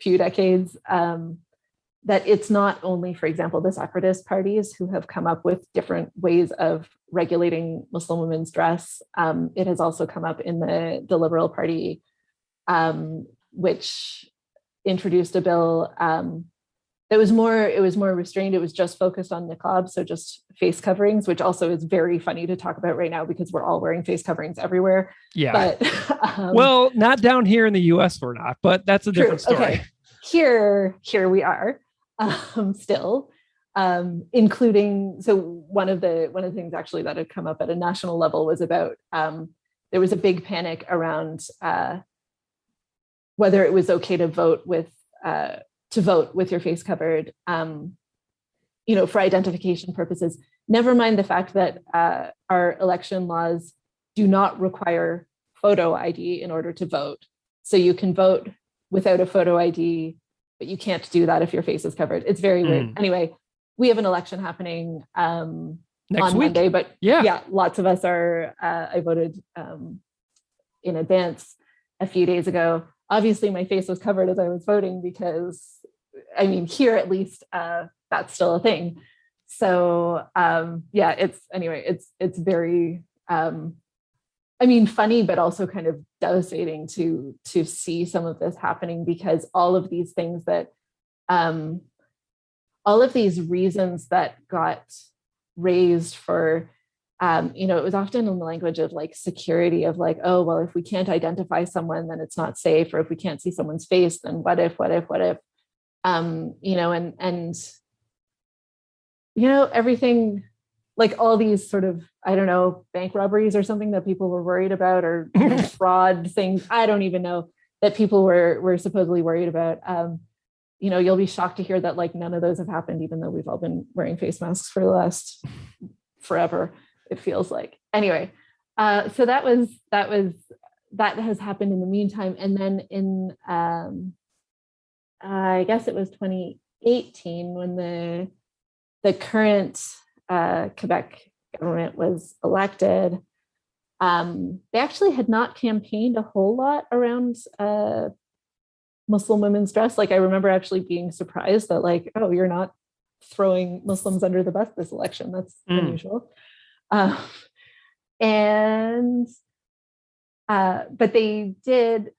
few decades. That it's not only, for example, the separatist parties who have come up with different ways of regulating Muslim women's dress. It has also come up in the Liberal Party, which introduced a bill that was more restrained. It was just focused on niqab, so just face coverings, which also is very funny to talk about right now because we're all wearing face coverings everywhere. Yeah. But well, not down here in the US we're not, but that's a different story. Okay. Here we are. Still, including, so one of the things actually that had come up at a national level was about there was a big panic around whether it was okay to vote with your face covered, for identification purposes. Never mind the fact that our election laws do not require photo ID in order to vote, so you can vote without a photo ID. But you can't do that if your face is covered. It's very weird. Anyway, we have an election happening on Monday, but lots of us are, I voted in advance a few days ago. Obviously my face was covered as I was voting because, I mean, here at least, that's still a thing. So it's very, funny, but also kind of devastating to see some of this happening, because all of these things that, all of these reasons that got raised for, it was often in the language of like security, of like, oh, well, if we can't identify someone, then it's not safe. Or if we can't see someone's face, then what if, everything, like all these sort of, I don't know, bank robberies or something that people were worried about, or fraud things, I don't even know, that people were supposedly worried about. You'll be shocked to hear that like none of those have happened, even though we've all been wearing face masks for the last forever, it feels like. Anyway, so that has happened in the meantime. And then in, I guess it was 2018 when the current Quebec government was elected, they actually had not campaigned a whole lot around Muslim women's dress. Like I remember actually being surprised that like, oh, you're not throwing Muslims under the bus this election. That's unusual. But they did,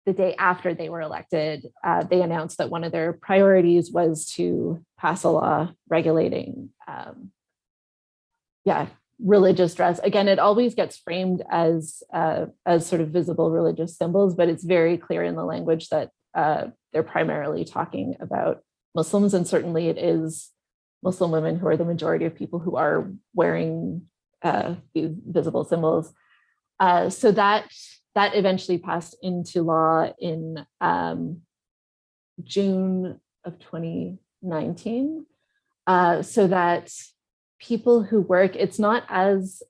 the day after they were elected, they announced that one of their priorities was to pass a law regulating religious dress. Again, it always gets framed as sort of visible religious symbols, but it's very clear in the language that they're primarily talking about Muslims, and certainly it is Muslim women who are the majority of people who are wearing these visible symbols. So that eventually passed into law in June of 2019, so that people who work, it's not as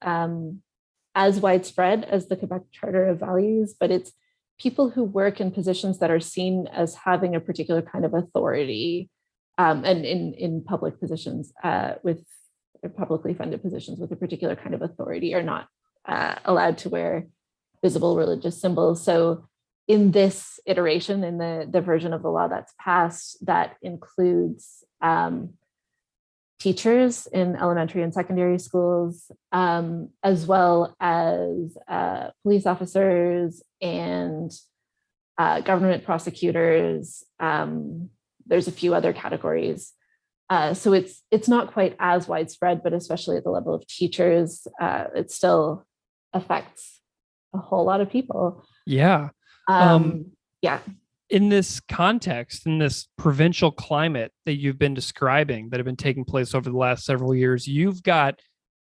widespread as the Quebec Charter of Values, but people who work in positions that are seen as having a particular kind of authority, and in public positions, with publicly funded positions with a particular kind of authority, are not allowed to wear visible religious symbols. So in this iteration, in the version of the law that's passed, that includes teachers in elementary and secondary schools, as well as police officers and government prosecutors. There's a few other categories. So it's not quite as widespread, but especially at the level of teachers, it still affects a whole lot of people. Yeah. Yeah. In this context, in this provincial climate that you've been describing that have been taking place over the last several years, you've got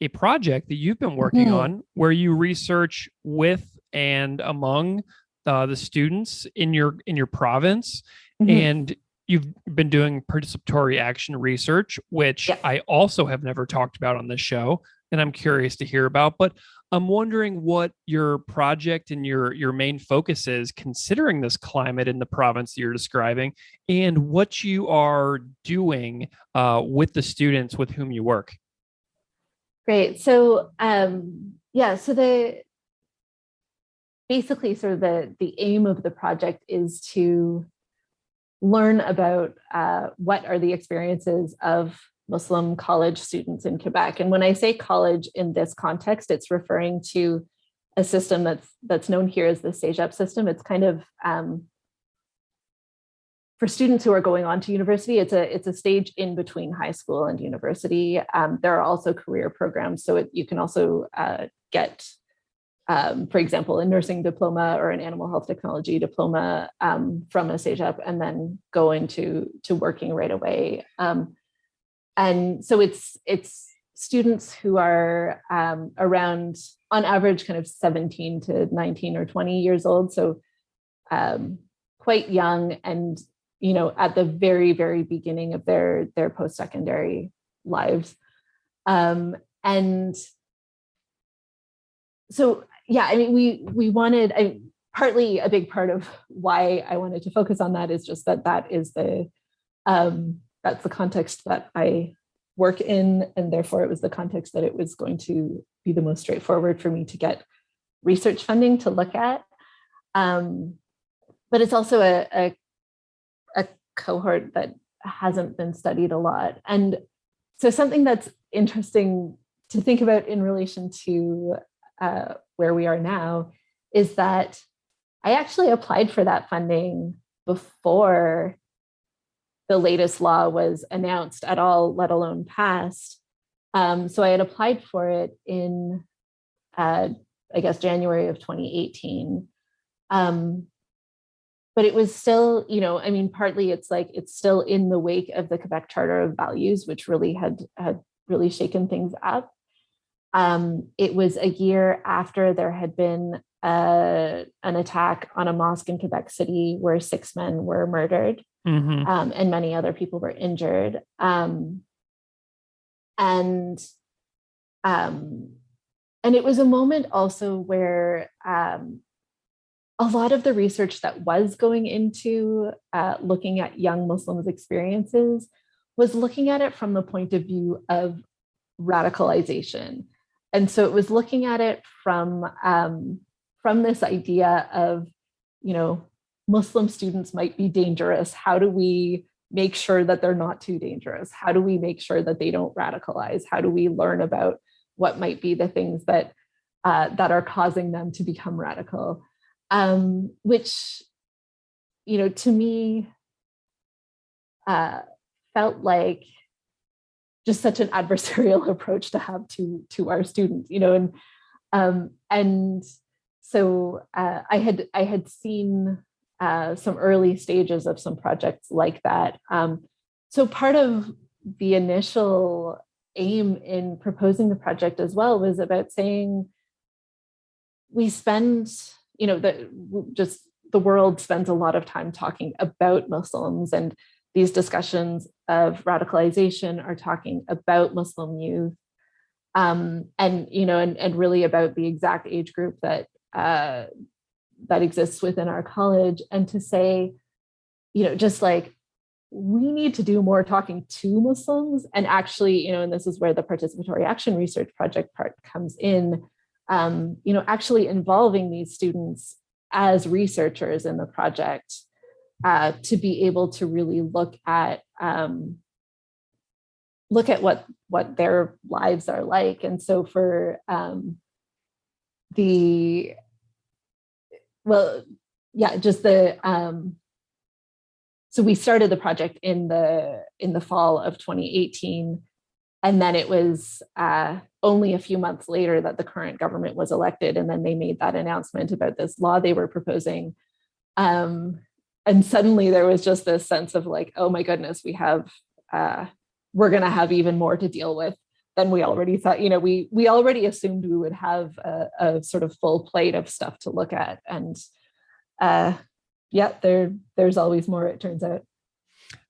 a project that you've been working on where you research with and among the students in your province, and you've been doing participatory action research, which I also have never talked about on this show, and I'm curious to hear about. But I'm wondering what your project and your main focus is, considering this climate in the province that you're describing, and what you are doing with the students with whom you work. Great. So so basically sort of the aim of the project is to learn about what are the experiences of Muslim college students in Quebec. And when I say college in this context, it's referring to a system that's known here as the CEGEP system. It's kind of for students who are going on to university, it's a stage in between high school and university. There are also career programs, so you can also get, for example, a nursing diploma or an animal health technology diploma from a CEGEP, and then go into working right away. And so it's students who are around, on average, kind of 17 to 19 or 20 years old. So quite young, and, at the very, very beginning of their post-secondary lives. And so, we wanted, partly a big part of why I wanted to focus on that is just that is that's the context that I work in, and therefore it was the context that it was going to be the most straightforward for me to get research funding to look at. But it's also a cohort that hasn't been studied a lot. And so something that's interesting to think about in relation to where we are now is that I actually applied for that funding before the latest law was announced at all, let alone passed. So I had applied for it in, January of 2018. But it was still, partly it's still in the wake of the Quebec Charter of Values, which really had really shaken things up. It was a year after there had been an attack on a mosque in Quebec City where 6 men were murdered. And many other people were injured. And it was a moment also where a lot of the research that was going into looking at young Muslims' experiences was looking at it from the point of view of radicalization. And so it was looking at it from this idea of, Muslim students might be dangerous. How do we make sure that they're not too dangerous? How do we make sure that they don't radicalize? How do we learn about what might be the things that are causing them to become radical? Which, to me, felt like just such an adversarial approach to have to our students, and so I had seen some early stages of some projects like that. So part of the initial aim in proposing the project as well was about saying we spend, the world spends a lot of time talking about Muslims, and these discussions of radicalization are talking about Muslim youth, and really about the exact age group that that exists within our college, and to say, just like, we need to do more talking to Muslims, and actually, and this is where the participatory action research project part comes in, actually involving these students as researchers in the project, to be able to really look at what their lives are like. And so for so we started the project in the fall of 2018, and then it was only a few months later that the current government was elected, and then they made that announcement about this law they were proposing, and suddenly there was just this sense of like, oh my goodness, we're going to have even more to deal with than we already thought. We already assumed we would have a sort of full plate of stuff to look at, and there's always more, it turns out.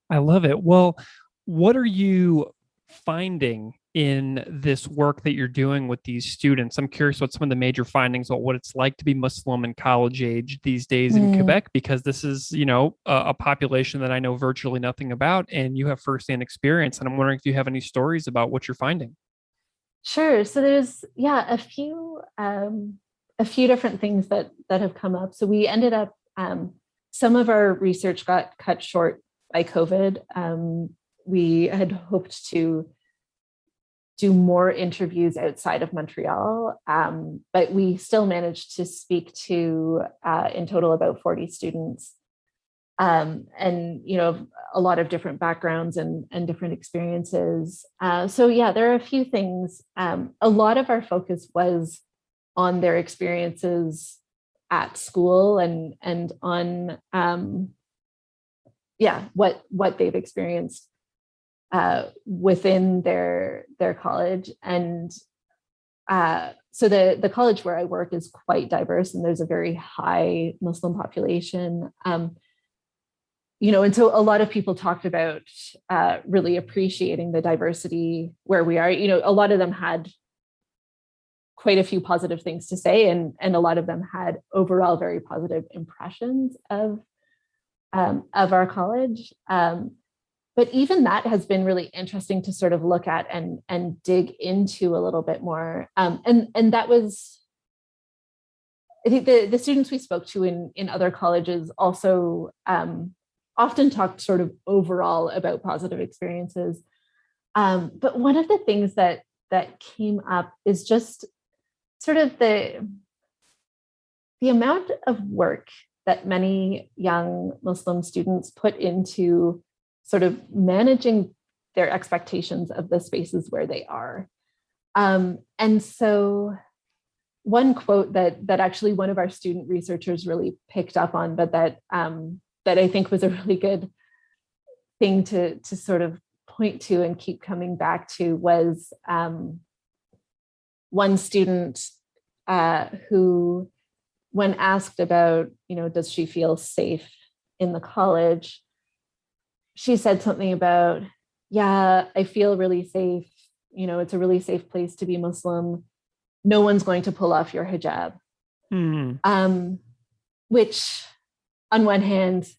I love it. Well, what are you finding in this work that you're doing with these students? I'm curious what some of the major findings about what it's like to be Muslim in college age these days in Quebec, because this is, a population that I know virtually nothing about, and you have firsthand experience. And I'm wondering if you have any stories about what you're finding. Sure. So there's, a few different things that have come up. So we ended up, some of our research got cut short by COVID. We had hoped to do more interviews outside of Montreal, but we still managed to speak to, in total, about 40 students, and a lot of different backgrounds and different experiences. There are a few things. A lot of our focus was on their experiences at school and on what they've experienced within their college. And so the college where I work is quite diverse, and there's a very high Muslim population. And so a lot of people talked about really appreciating the diversity where we are. A lot of them had quite a few positive things to say, and a lot of them had overall very positive impressions of our college. But even that has been really interesting to sort of look at and dig into a little bit more. And that was, I think the students we spoke to in other colleges also often talked sort of overall about positive experiences. But one of the things that came up is just sort of the amount of work that many young Muslim students put into sort of managing their expectations of the spaces where they are. And so one quote that actually one of our student researchers really picked up on, but that I think was a really good thing to sort of point to and keep coming back to was one student who, when asked about, does she feel safe in the college, she said something about, yeah, I feel really safe. It's a really safe place to be Muslim. No one's going to pull off your hijab. Which on one hand,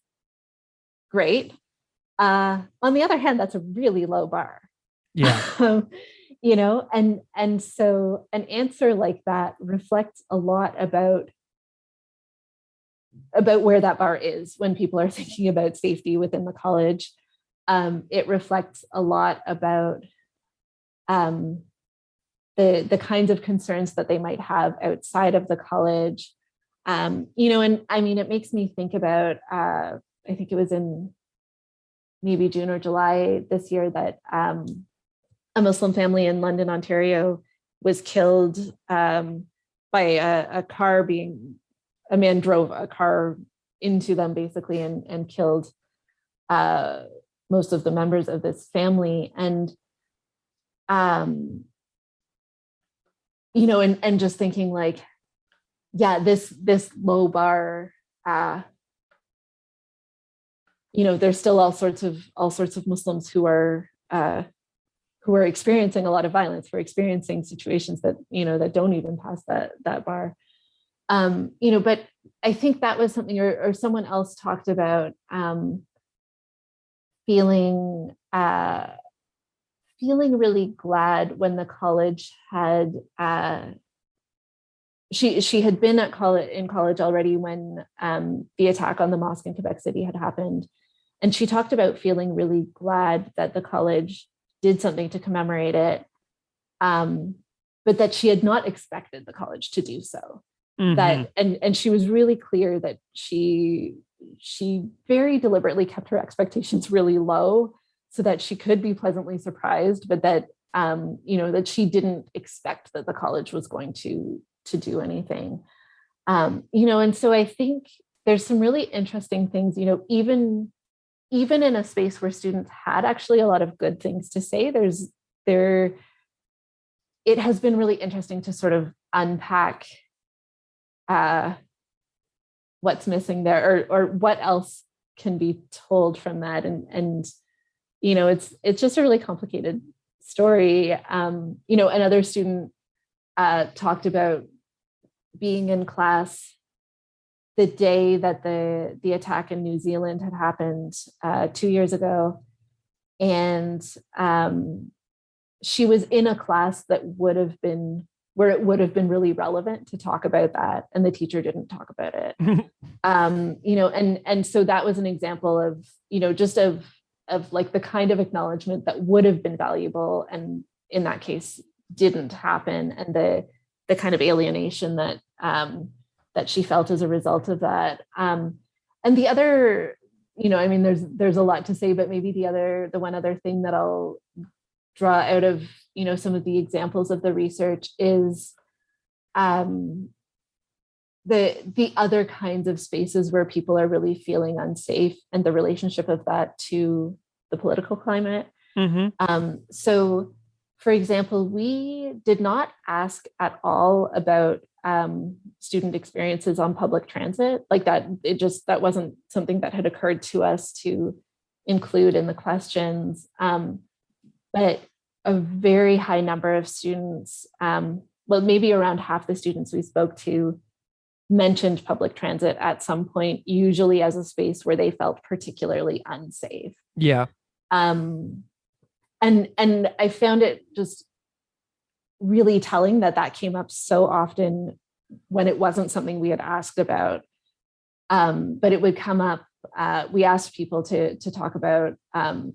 great. On the other hand, that's a really low bar. Yeah. And so an answer like that reflects a lot about where that bar is when people are thinking about safety within the college. It reflects a lot about the kinds of concerns that they might have outside of the college. And I mean, it makes me think about, I think it was in maybe June or July this year that a Muslim family in London, Ontario was killed by a car a man drove a car into them basically and killed most of the members of this family. And, and just thinking like, yeah, this low bar, there's still all sorts of Muslims who are experiencing a lot of violence, who are experiencing situations that, that don't even pass that bar. But I think that was something, or someone else talked about feeling really glad when the college had she had been in college already when the attack on the mosque in Quebec City had happened. And she talked about feeling really glad that the college did something to commemorate it, but that she had not expected the college to do so. Mm-hmm. That and she was really clear that she very deliberately kept her expectations really low so that she could be pleasantly surprised, but that that she didn't expect that the college was going to do anything. And so I think there's some really interesting things, even in a space where students had actually a lot of good things to say, it has been really interesting to sort of unpack what's missing there, or what else can be told from that. And it's just a really complicated story. Another student talked about being in class the day that the attack in New Zealand had happened 2 years ago. And she was in a class that would have been really relevant to talk about that. And the teacher didn't talk about it. And so that was an example of, just of like the kind of acknowledgement that would have been valuable. And in that case didn't happen. And the kind of alienation that she felt as a result of that. And the other, there's a lot to say, but maybe the one other thing that I'll draw out of, some of the examples of the research is the other kinds of spaces where people are really feeling unsafe and the relationship of that to the political climate. Mm-hmm. So, for example, we did not ask at all about student experiences on public transit, like that. That wasn't something that had occurred to us to include in the questions. But a very high number of students, maybe around half the students we spoke to, mentioned public transit at some point, usually as a space where they felt particularly unsafe. Yeah. And I found it just really telling that came up so often when it wasn't something we had asked about. But it would come up. We asked people to talk about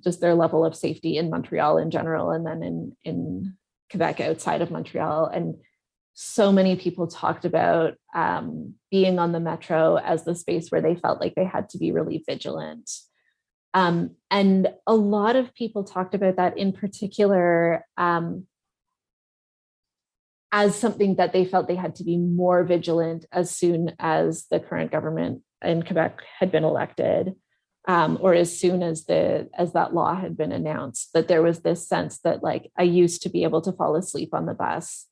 just their level of safety in Montreal in general, and then in Quebec outside of Montreal. And so many people talked about being on the metro as the space where they felt like they had to be really vigilant. And a lot of people talked about that in particular as something that they felt they had to be more vigilant as soon as the current government in Quebec had been elected, or as soon as that law had been announced, that there was this sense that, like, I used to be able to fall asleep on the bus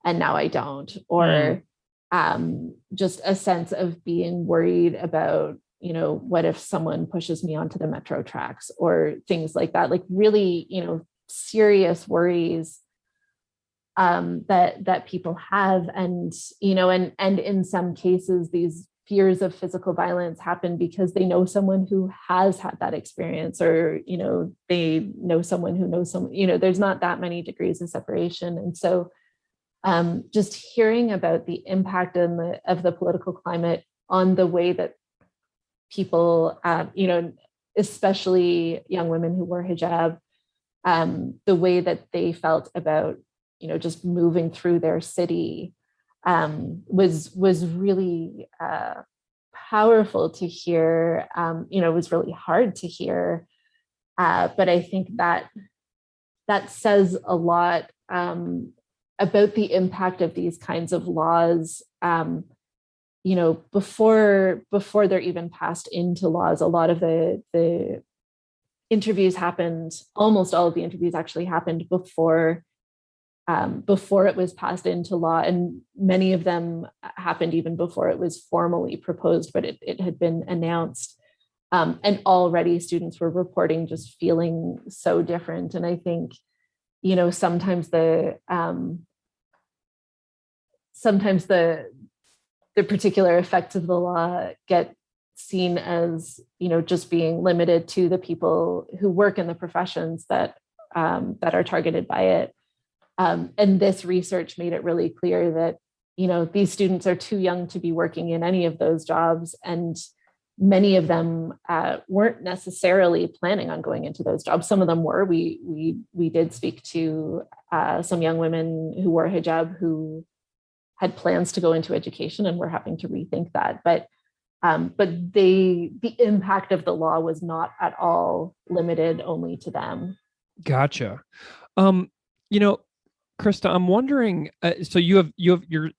and now I don't, or just a sense of being worried about, what if someone pushes me onto the metro tracks, or things like that, like really, serious worries that people have. And, and in some cases, these fears of physical violence happen because they know someone who has had that experience, or, they know someone who knows someone, there's not that many degrees of separation. And so just hearing about the impact of the political climate on the way that people, especially young women who wore hijab, the way that they felt about, just moving through their city, was really powerful to hear. It was really hard to hear, but I think that says a lot about the impact of these kinds of laws. Before they're even passed into laws, a lot of the interviews happened. Almost all of the interviews actually happened before it was passed into law, and many of them happened even before it was formally proposed, but it had been announced. And already students were reporting just feeling so different. And I think, sometimes the the particular effects of the law get seen as, just being limited to the people who work in the professions that are targeted by it. And this research made it really clear that, these students are too young to be working in any of those jobs. And many of them weren't necessarily planning on going into those jobs. Some of them were. We did speak to some young women who wore hijab who had plans to go into education and were having to rethink that. But the impact of the law was not at all limited only to them. Gotcha. Krista, I'm wondering, so you're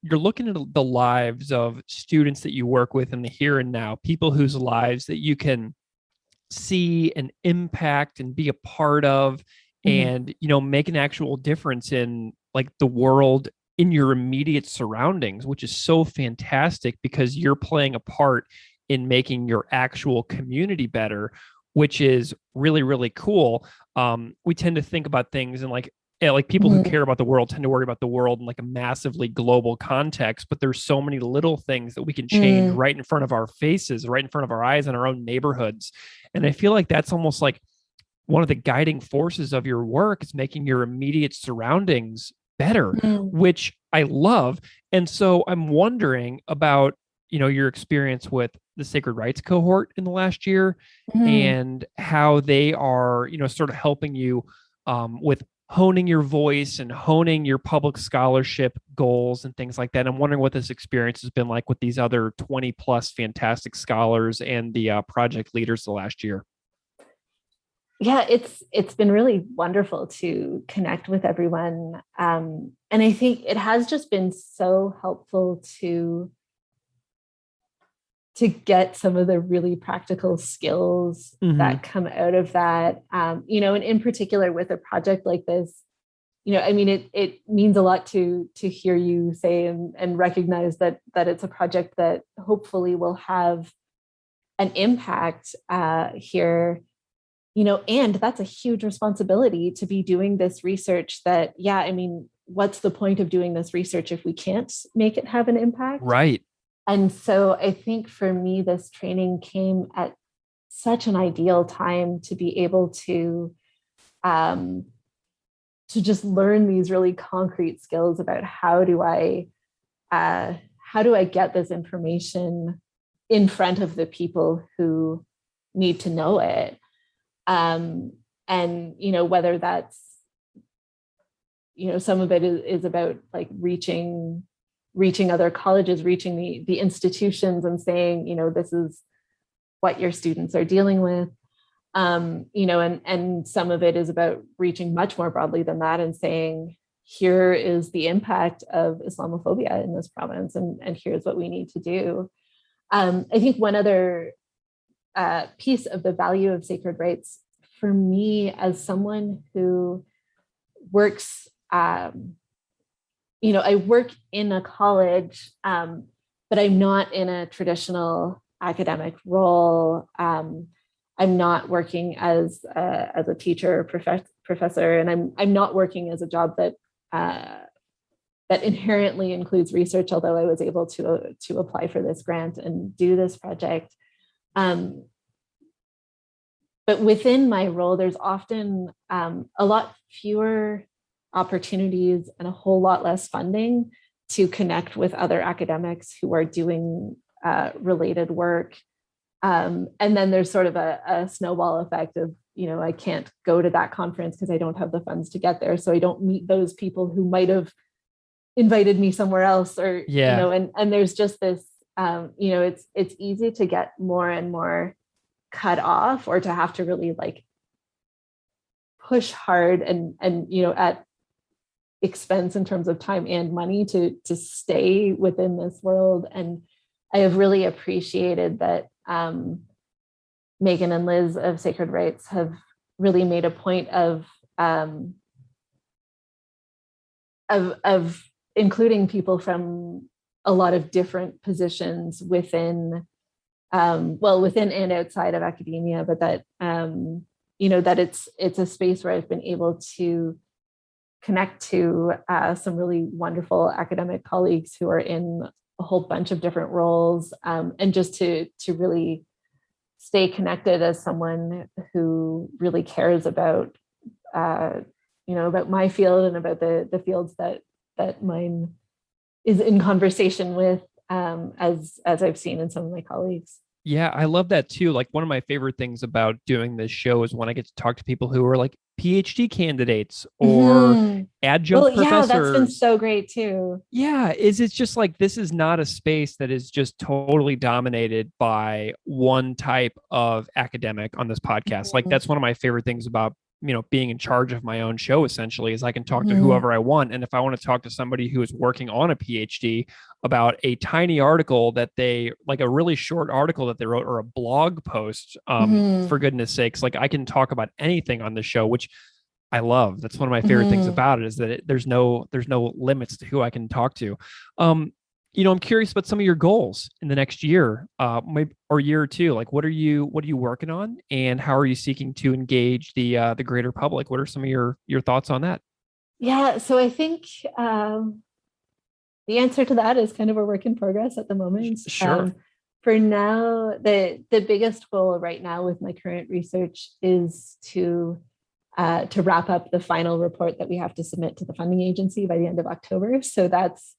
looking at the lives of students that you work with in the here and now, people whose lives that you can see and impact and be a part of, and, make an actual difference in like the world in your immediate surroundings, which is so fantastic because you're playing a part in making your actual community better, which is really, really cool. We tend to think about things and like people who care about the world tend to worry about the world in like a massively global context, but there's so many little things that we can change right in front of our faces, right in front of our eyes in our own neighborhoods. And I feel like that's almost like one of the guiding forces of your work is making your immediate surroundings better, which I love. And so I'm wondering about, your experience with the Sacred Rights cohort in the last year and how they are, sort of helping you with honing your voice and honing your public scholarship goals and things like that. I'm wondering what this experience has been like with these other 20 plus fantastic scholars and the project leaders the last year. Yeah, it's been really wonderful to connect with everyone. And I think it has just been so helpful to get some of the really practical skills that come out of that, and in particular with a project like this, it means a lot to hear you say and recognize that it's a project that hopefully will have an impact here, and that's a huge responsibility to be doing this research that, what's the point of doing this research if we can't make it have an impact? Right. And so I think for me, this training came at such an ideal time to be able to just learn these really concrete skills about how do I get this information in front of the people who need to know it. And, whether that's, some of it is about like reaching other colleges, reaching the institutions and saying, this is what your students are dealing with. And some of it is about reaching much more broadly than that and saying, here is the impact of Islamophobia in this province, and here's what we need to do. I think one other piece of the value of sacred rights for me as someone who works, I work in a college, but I'm not in a traditional academic role. I'm not working as a teacher or professor, and I'm not working as a job that inherently includes research, although I was able to apply for this grant and do this project. But within my role, there's often a lot fewer opportunities and a whole lot less funding to connect with other academics who are doing related work. And then there's sort of a snowball effect of, I can't go to that conference because I don't have the funds to get there. So I don't meet those people who might have invited me somewhere else, or, and there's just this, it's easy to get more and more cut off, or to have to really like push hard and at expense in terms of time and money to stay within this world. And I have really appreciated that Megan and Liz of Sacred Rights have really made a point of including people from a lot of different positions within within and outside of academia, but that that it's a space where I've been able to connect to some really wonderful academic colleagues who are in a whole bunch of different roles, and just to really stay connected as someone who really cares about about my field and about the fields that mine is in conversation with, as I've seen in some of my colleagues. Yeah, I love that too. Like one of my favorite things about doing this show is when I get to talk to people who are like PhD candidates or adjunct Well, yeah, that's been professors. so great too. Yeah, it's just like this is not a space that is just totally dominated by one type of academic on this podcast. Like that's one of my favorite things about, being in charge of my own show essentially is I can talk to whoever I want. And if I want to talk to somebody who is working on a PhD about a tiny article that they like, a really short article that they wrote or a blog post, for goodness sakes, like I can talk about anything on the show, which I love. That's one of my favorite things about it is that there's no limits to who I can talk to. I'm curious about some of your goals in the next year, maybe, or year or two. Like, what are you working on, and how are you seeking to engage the greater public? What are some of your thoughts on that? Yeah, so I think the answer to that is kind of a work in progress at the moment. Sure. For now, the biggest goal right now with my current research is to wrap up the final report that we have to submit to the funding agency by the end of October. So that's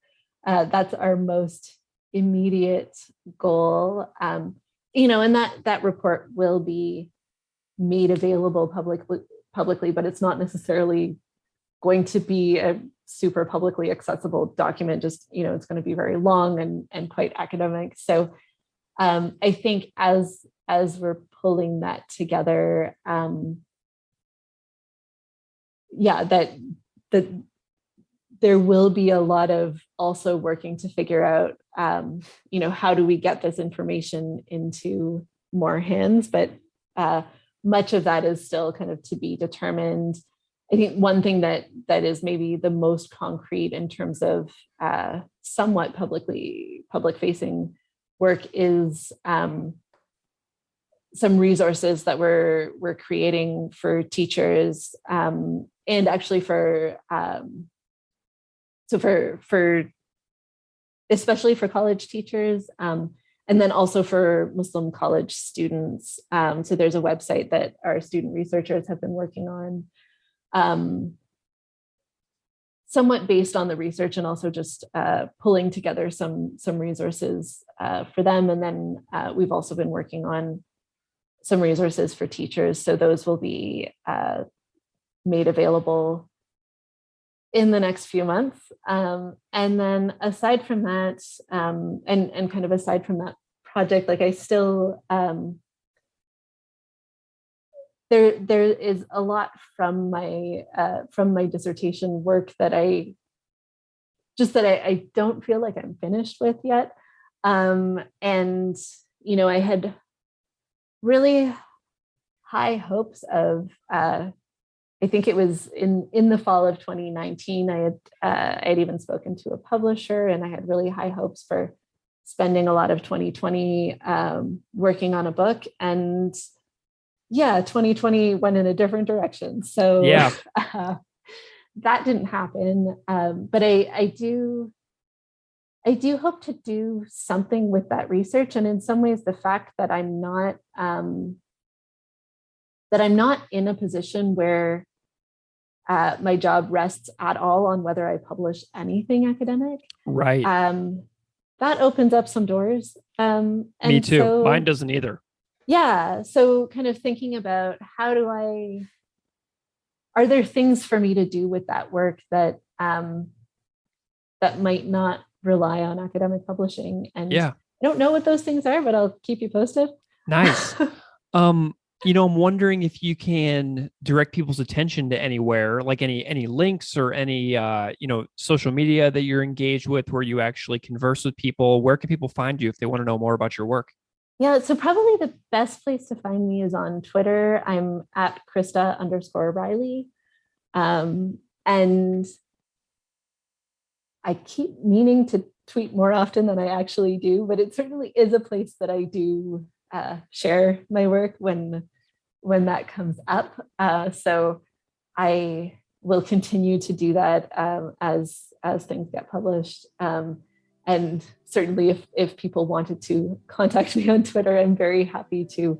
our most immediate goal. And that report will be made available publicly, but it's not necessarily going to be a super publicly accessible document. Just, it's going to be very long and quite academic. So I think as we're pulling that together, that there will be a lot of also working to figure out, how do we get this information into more hands? But much of that is still kind of to be determined. I think one thing that is maybe the most concrete in terms of somewhat public-facing work is some resources that we're creating for teachers, and actually for especially for college teachers, and then also for Muslim college students. So there's a website that our student researchers have been working on, somewhat based on the research, and also just pulling together some resources for them. And then we've also been working on some resources for teachers. So those will be made available in the next few months. And then aside from that, and kind of aside from that project, like I still, there is a lot from my dissertation work that I don't feel like I'm finished with yet. And, I had really high hopes of, I think it was in the fall of 2019, I'd even spoken to a publisher, and I had really high hopes for spending a lot of 2020 working on a book. And 2020 went in a different direction. So that didn't happen. But I do hope to do something with that research. And in some ways, the fact that I'm not in a position where my job rests at all on whether I publish anything academic. Right. That opens up some doors. Me too. So, mine doesn't either. Yeah. So kind of thinking about are there things for me to do with that work that might not rely on academic publishing? And I don't know what those things are, but I'll keep you posted. Nice. I'm wondering if you can direct people's attention to anywhere, like any links or any, social media that you're engaged with, where you actually converse with people. Where can people find you if they want to know more about your work? Yeah, so probably the best place to find me is on Twitter. I'm at Krista_Riley. And I keep meaning to tweet more often than I actually do, but it certainly is a place that I do share my work when that comes up. So I will continue to do that as things get published. And certainly if people wanted to contact me on Twitter, I'm very happy to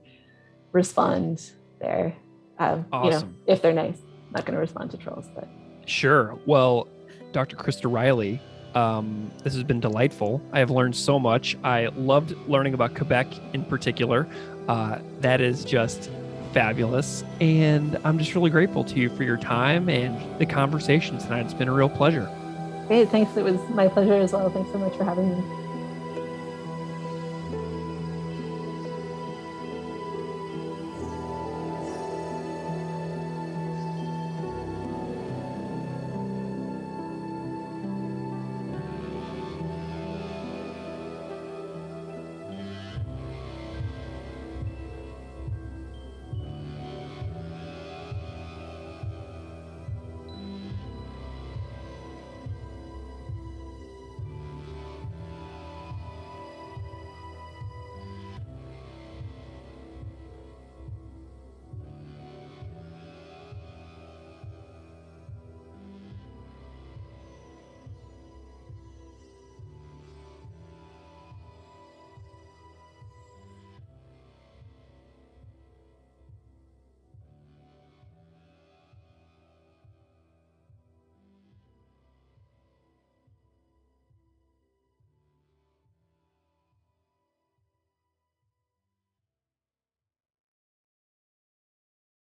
respond there. Awesome. If they're nice. I'm not going to respond to trolls, but. Sure. Well, Dr. Krista Riley, this has been delightful. I have learned so much. I loved learning about Quebec in particular. That is just fabulous. And I'm just really grateful to you for your time and the conversation tonight. It's been a real pleasure. Great. Thanks. It was my pleasure as well. Thanks so much for having me.